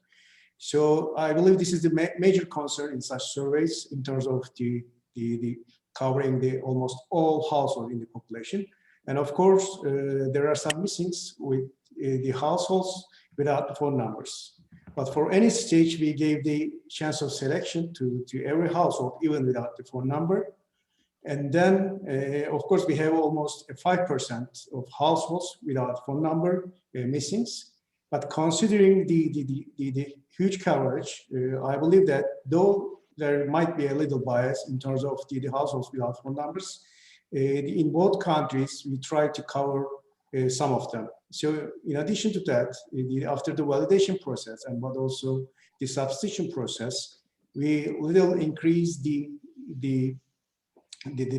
So I believe this is the major concern in such surveys in terms of the covering the almost all households in the population. And of course, there are some missings with the households without the phone numbers. But for any stage, we gave the chance of selection to every household, even without the phone number. And then, of course, we have almost 5% of households without phone number missings. But considering the huge coverage, I believe that though there might be a little bias in terms of the households without phone numbers, in both countries, we try to cover some of them. So in addition to that, after the validation process and but also the substitution process, we little increase the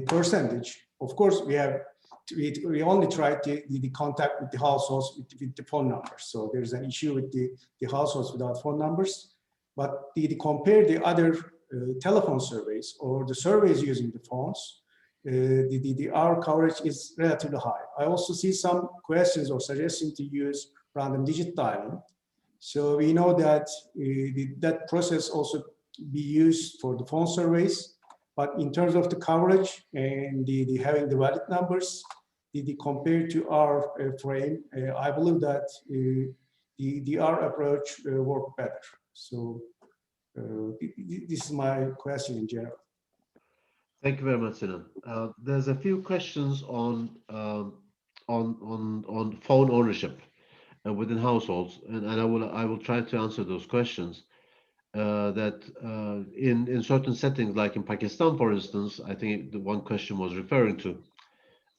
percentage. Of course, we only try the contact with the households with the phone numbers. So there's an issue with the households without phone numbers. But compare the other telephone surveys or the surveys using the phones, our coverage is relatively high. I also see some questions or suggestions to use random digit dialing. So we know that that process also be used for the phone surveys, but in terms of the coverage and having the valid numbers, compared to our frame, I believe that our approach worked better. So this is my question in general. Thank you very much, Sinan. There's a few questions on phone ownership within households, and I will try to answer those questions. That in certain settings, like in Pakistan, for instance, I think the one question was referring to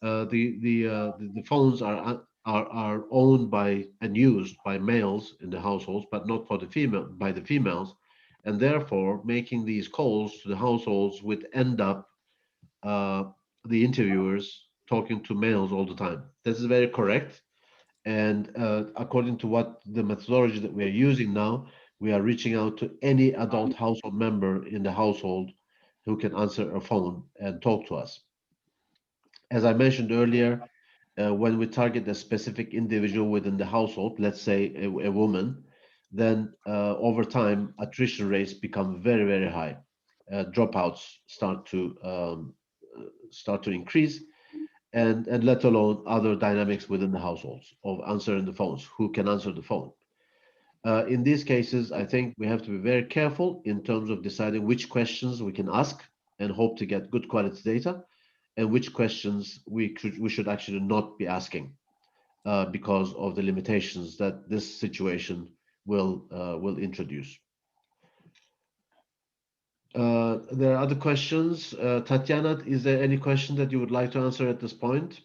the phones are owned by and used by males in the households, but not for the females, and therefore making these calls to the households would end up the interviewers talking to males all the time. This is very correct. And according to what the methodology that we are using now, we are reaching out to any adult household member in the household who can answer a phone and talk to us. As I mentioned earlier, when we target a specific individual within the household, let's say a woman, then over time, attrition rates become very, very high. Dropouts start to increase, and let alone other dynamics within the households of answering the phones, who can answer the phone. In these cases, I think we have to be very careful in terms of deciding which questions we can ask and hope to get good quality data, and which questions we should actually not be asking because of the limitations that this situation will introduce. There are other questions. Tatiana, is there any question that you would like to answer at this point?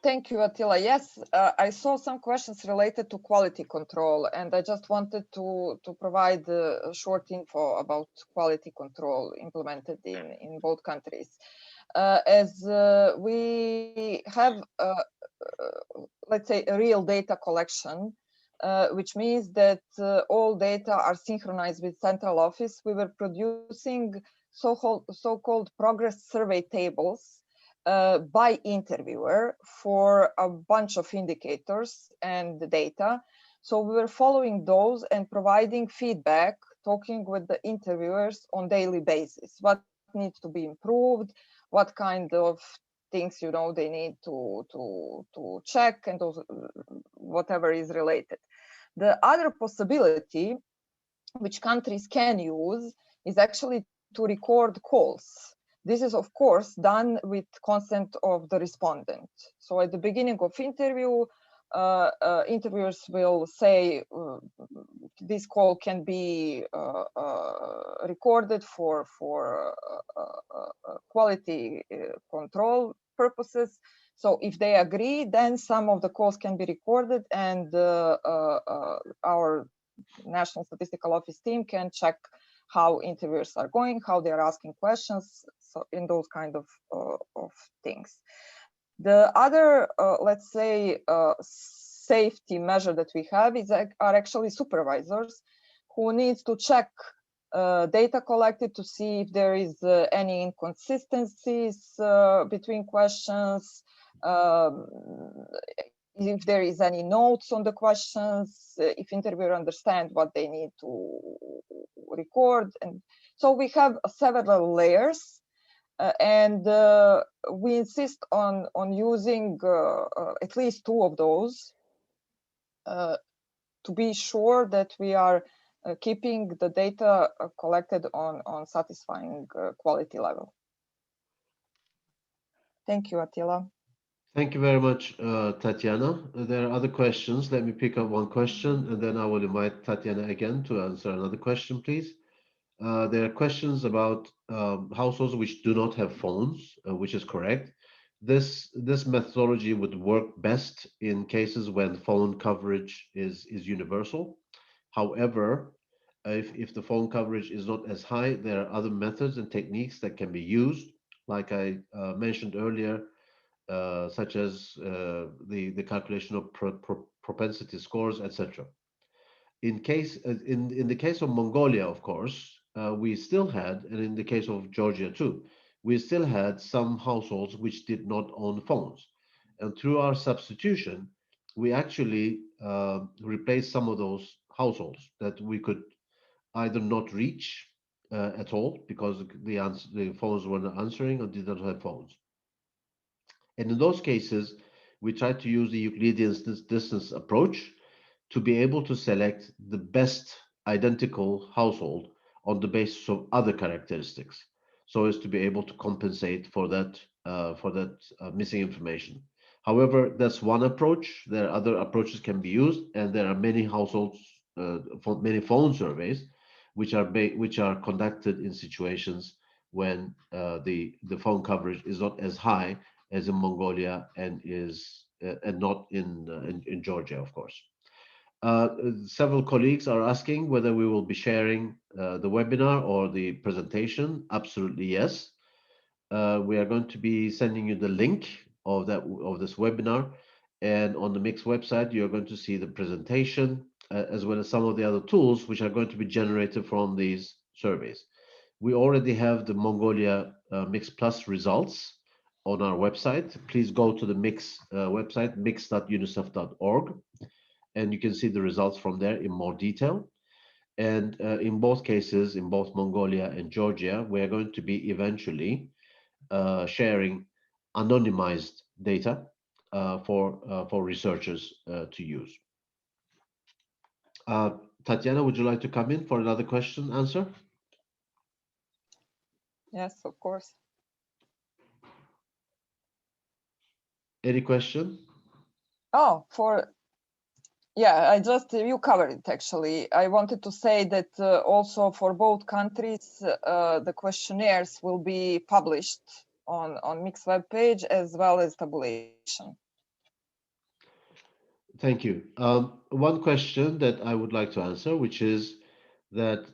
Thank you, Attila. Yes, I saw some questions related to quality control, and I just wanted to provide a short info about quality control implemented in both countries. As we have, let's say, a real data collection, which means that all data are synchronized with central office. We were producing so-called progress survey tables by interviewer for a bunch of indicators and the data. So we were following those and providing feedback, talking with the interviewers on daily basis. What needs to be improved, what kind of things they need to check, and those, whatever is related. The other possibility which countries can use is actually to record calls. This is, of course, done with consent of the respondent. So at the beginning of interview, interviewers will say this call can be recorded for quality control purposes. So if they agree, then some of the calls can be recorded, and our National Statistical Office team can check how interviewers are going, how they're asking questions, so in those kind of things. The other, let's say, safety measure that we have are actually supervisors who needs to check data collected to see if there is any inconsistencies between questions, if there is any notes on the questions, if interviewer understand what they need to record. And so we have several layers. And we insist on using at least 2 of those to be sure that we are keeping the data collected on satisfying quality level. Thank you, Attila. Thank you very much, Tatiana. There are other questions. Let me pick up one question, and then I will invite Tatiana again to answer another question, please. There are questions about households which do not have phones, which is correct. This methodology would work best in cases when phone coverage is universal. However, if the phone coverage is not as high, there are other methods and techniques that can be used, like I mentioned earlier, such as the calculation of propensity scores, etc. In the case of Mongolia, of course, we still had, and in the case of Georgia too, we still had some households which did not own phones, and through our substitution, we actually replaced some of those households that we could either not reach at all because the phones were not answering or did not have phones. And in those cases, we tried to use the Euclidean distance approach to be able to select the best identical household on the basis of other characteristics, so as to be able to compensate for that missing information. However, that's one approach. There are other approaches can be used, and there are many households, many phone surveys, which are conducted in situations when the phone coverage is not as high as in Mongolia and not in Georgia, of course. Several colleagues are asking whether we will be sharing the webinar or the presentation. Absolutely, yes. We are going to be sending you the link of this webinar, and on the Mix website, you're going to see the presentation as well as some of the other tools which are going to be generated from these surveys. We already have the Mongolia Mix Plus results on our website. Please go to the Mix website, mix.unicef.org, and you can see the results from there in more detail. And in both cases, in both Mongolia and Georgia, we are going to be eventually sharing anonymized data for researchers to use. Tatiana, would you like to come in for another question answer? Yes, of course. Any question? Oh, you covered it actually. I wanted to say that also for both countries, the questionnaires will be published on Mix web page as well as tabulation. Thank you. One question that I would like to answer, which is that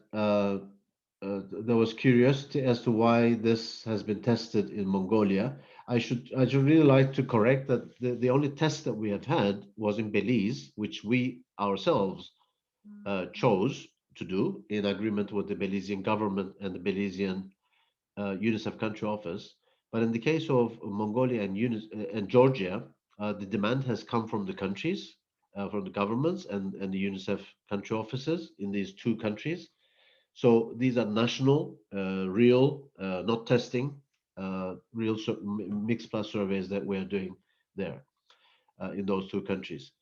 there was curiosity as to why this has been tested in Mongolia. I should really like to correct that the only test that we have had was in Belize, which we ourselves chose to do in agreement with the Belizean government and the Belizean UNICEF country office. But in the case of Mongolia and Georgia, the demand has come from the countries, from the governments and the UNICEF country offices in these two countries. So these are national, real, not testing, real Mix Plus surveys that we are doing there in those two countries.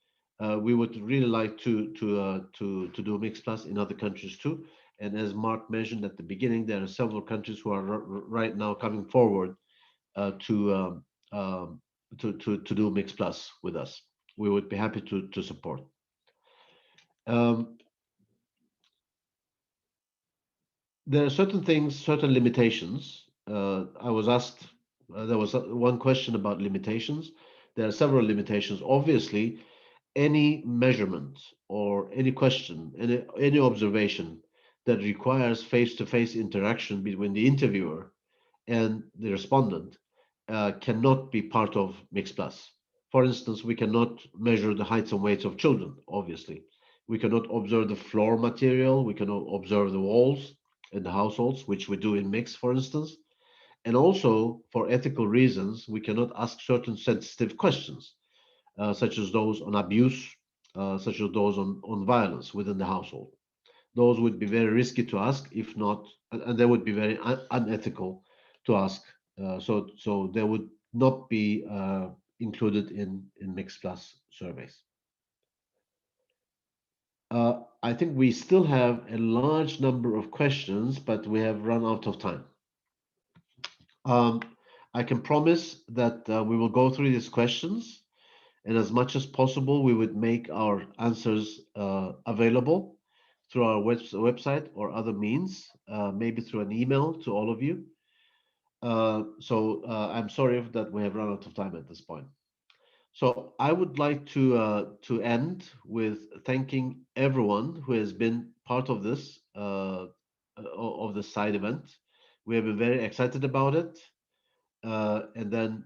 We would really like to do Mix Plus in other countries too. And as Mark mentioned at the beginning, there are several countries who are right now coming forward to do Mix Plus with us. We would be happy to support. There are certain things, certain limitations. I was asked, there was one question about limitations. There are several limitations. Obviously, any measurement or any question, any observation that requires face-to-face interaction between the interviewer and the respondent cannot be part of Mix Plus. For instance, we cannot measure the heights and weights of children, obviously. We cannot observe the floor material. We cannot observe the walls in the households, which we do in Mix, for instance. And also, for ethical reasons, we cannot ask certain sensitive questions, such as those on abuse, such as those on violence within the household. Those would be very risky to ask, if not, and they would be very unethical to ask So they would not be included in Mix Plus surveys. I think we still have a large number of questions, but we have run out of time. I can promise that we will go through these questions, and as much as possible, we would make our answers available through our website or other means, maybe through an email to all of you. So I'm sorry that we have run out of time at this point. So I would like to end with thanking everyone who has been part of this side event. We have been very excited about it. And then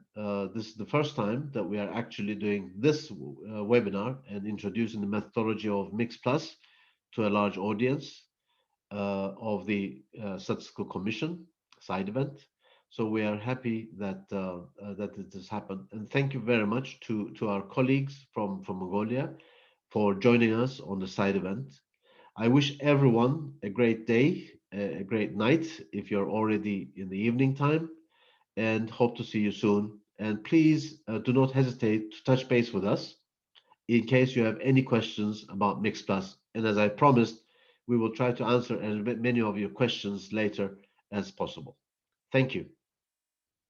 this is the first time that we are actually doing this webinar and introducing the methodology of Mix Plus to a large audience of the Statistical Commission side event. So we are happy that that it has happened, and thank you very much to our colleagues from Mongolia for joining us on the side event. I wish everyone a great day, a great night if you're already in the evening time, and hope to see you soon. And please do not hesitate to touch base with us in case you have any questions about Mix Plus. And as I promised, we will try to answer as many of your questions later as possible. Thank you.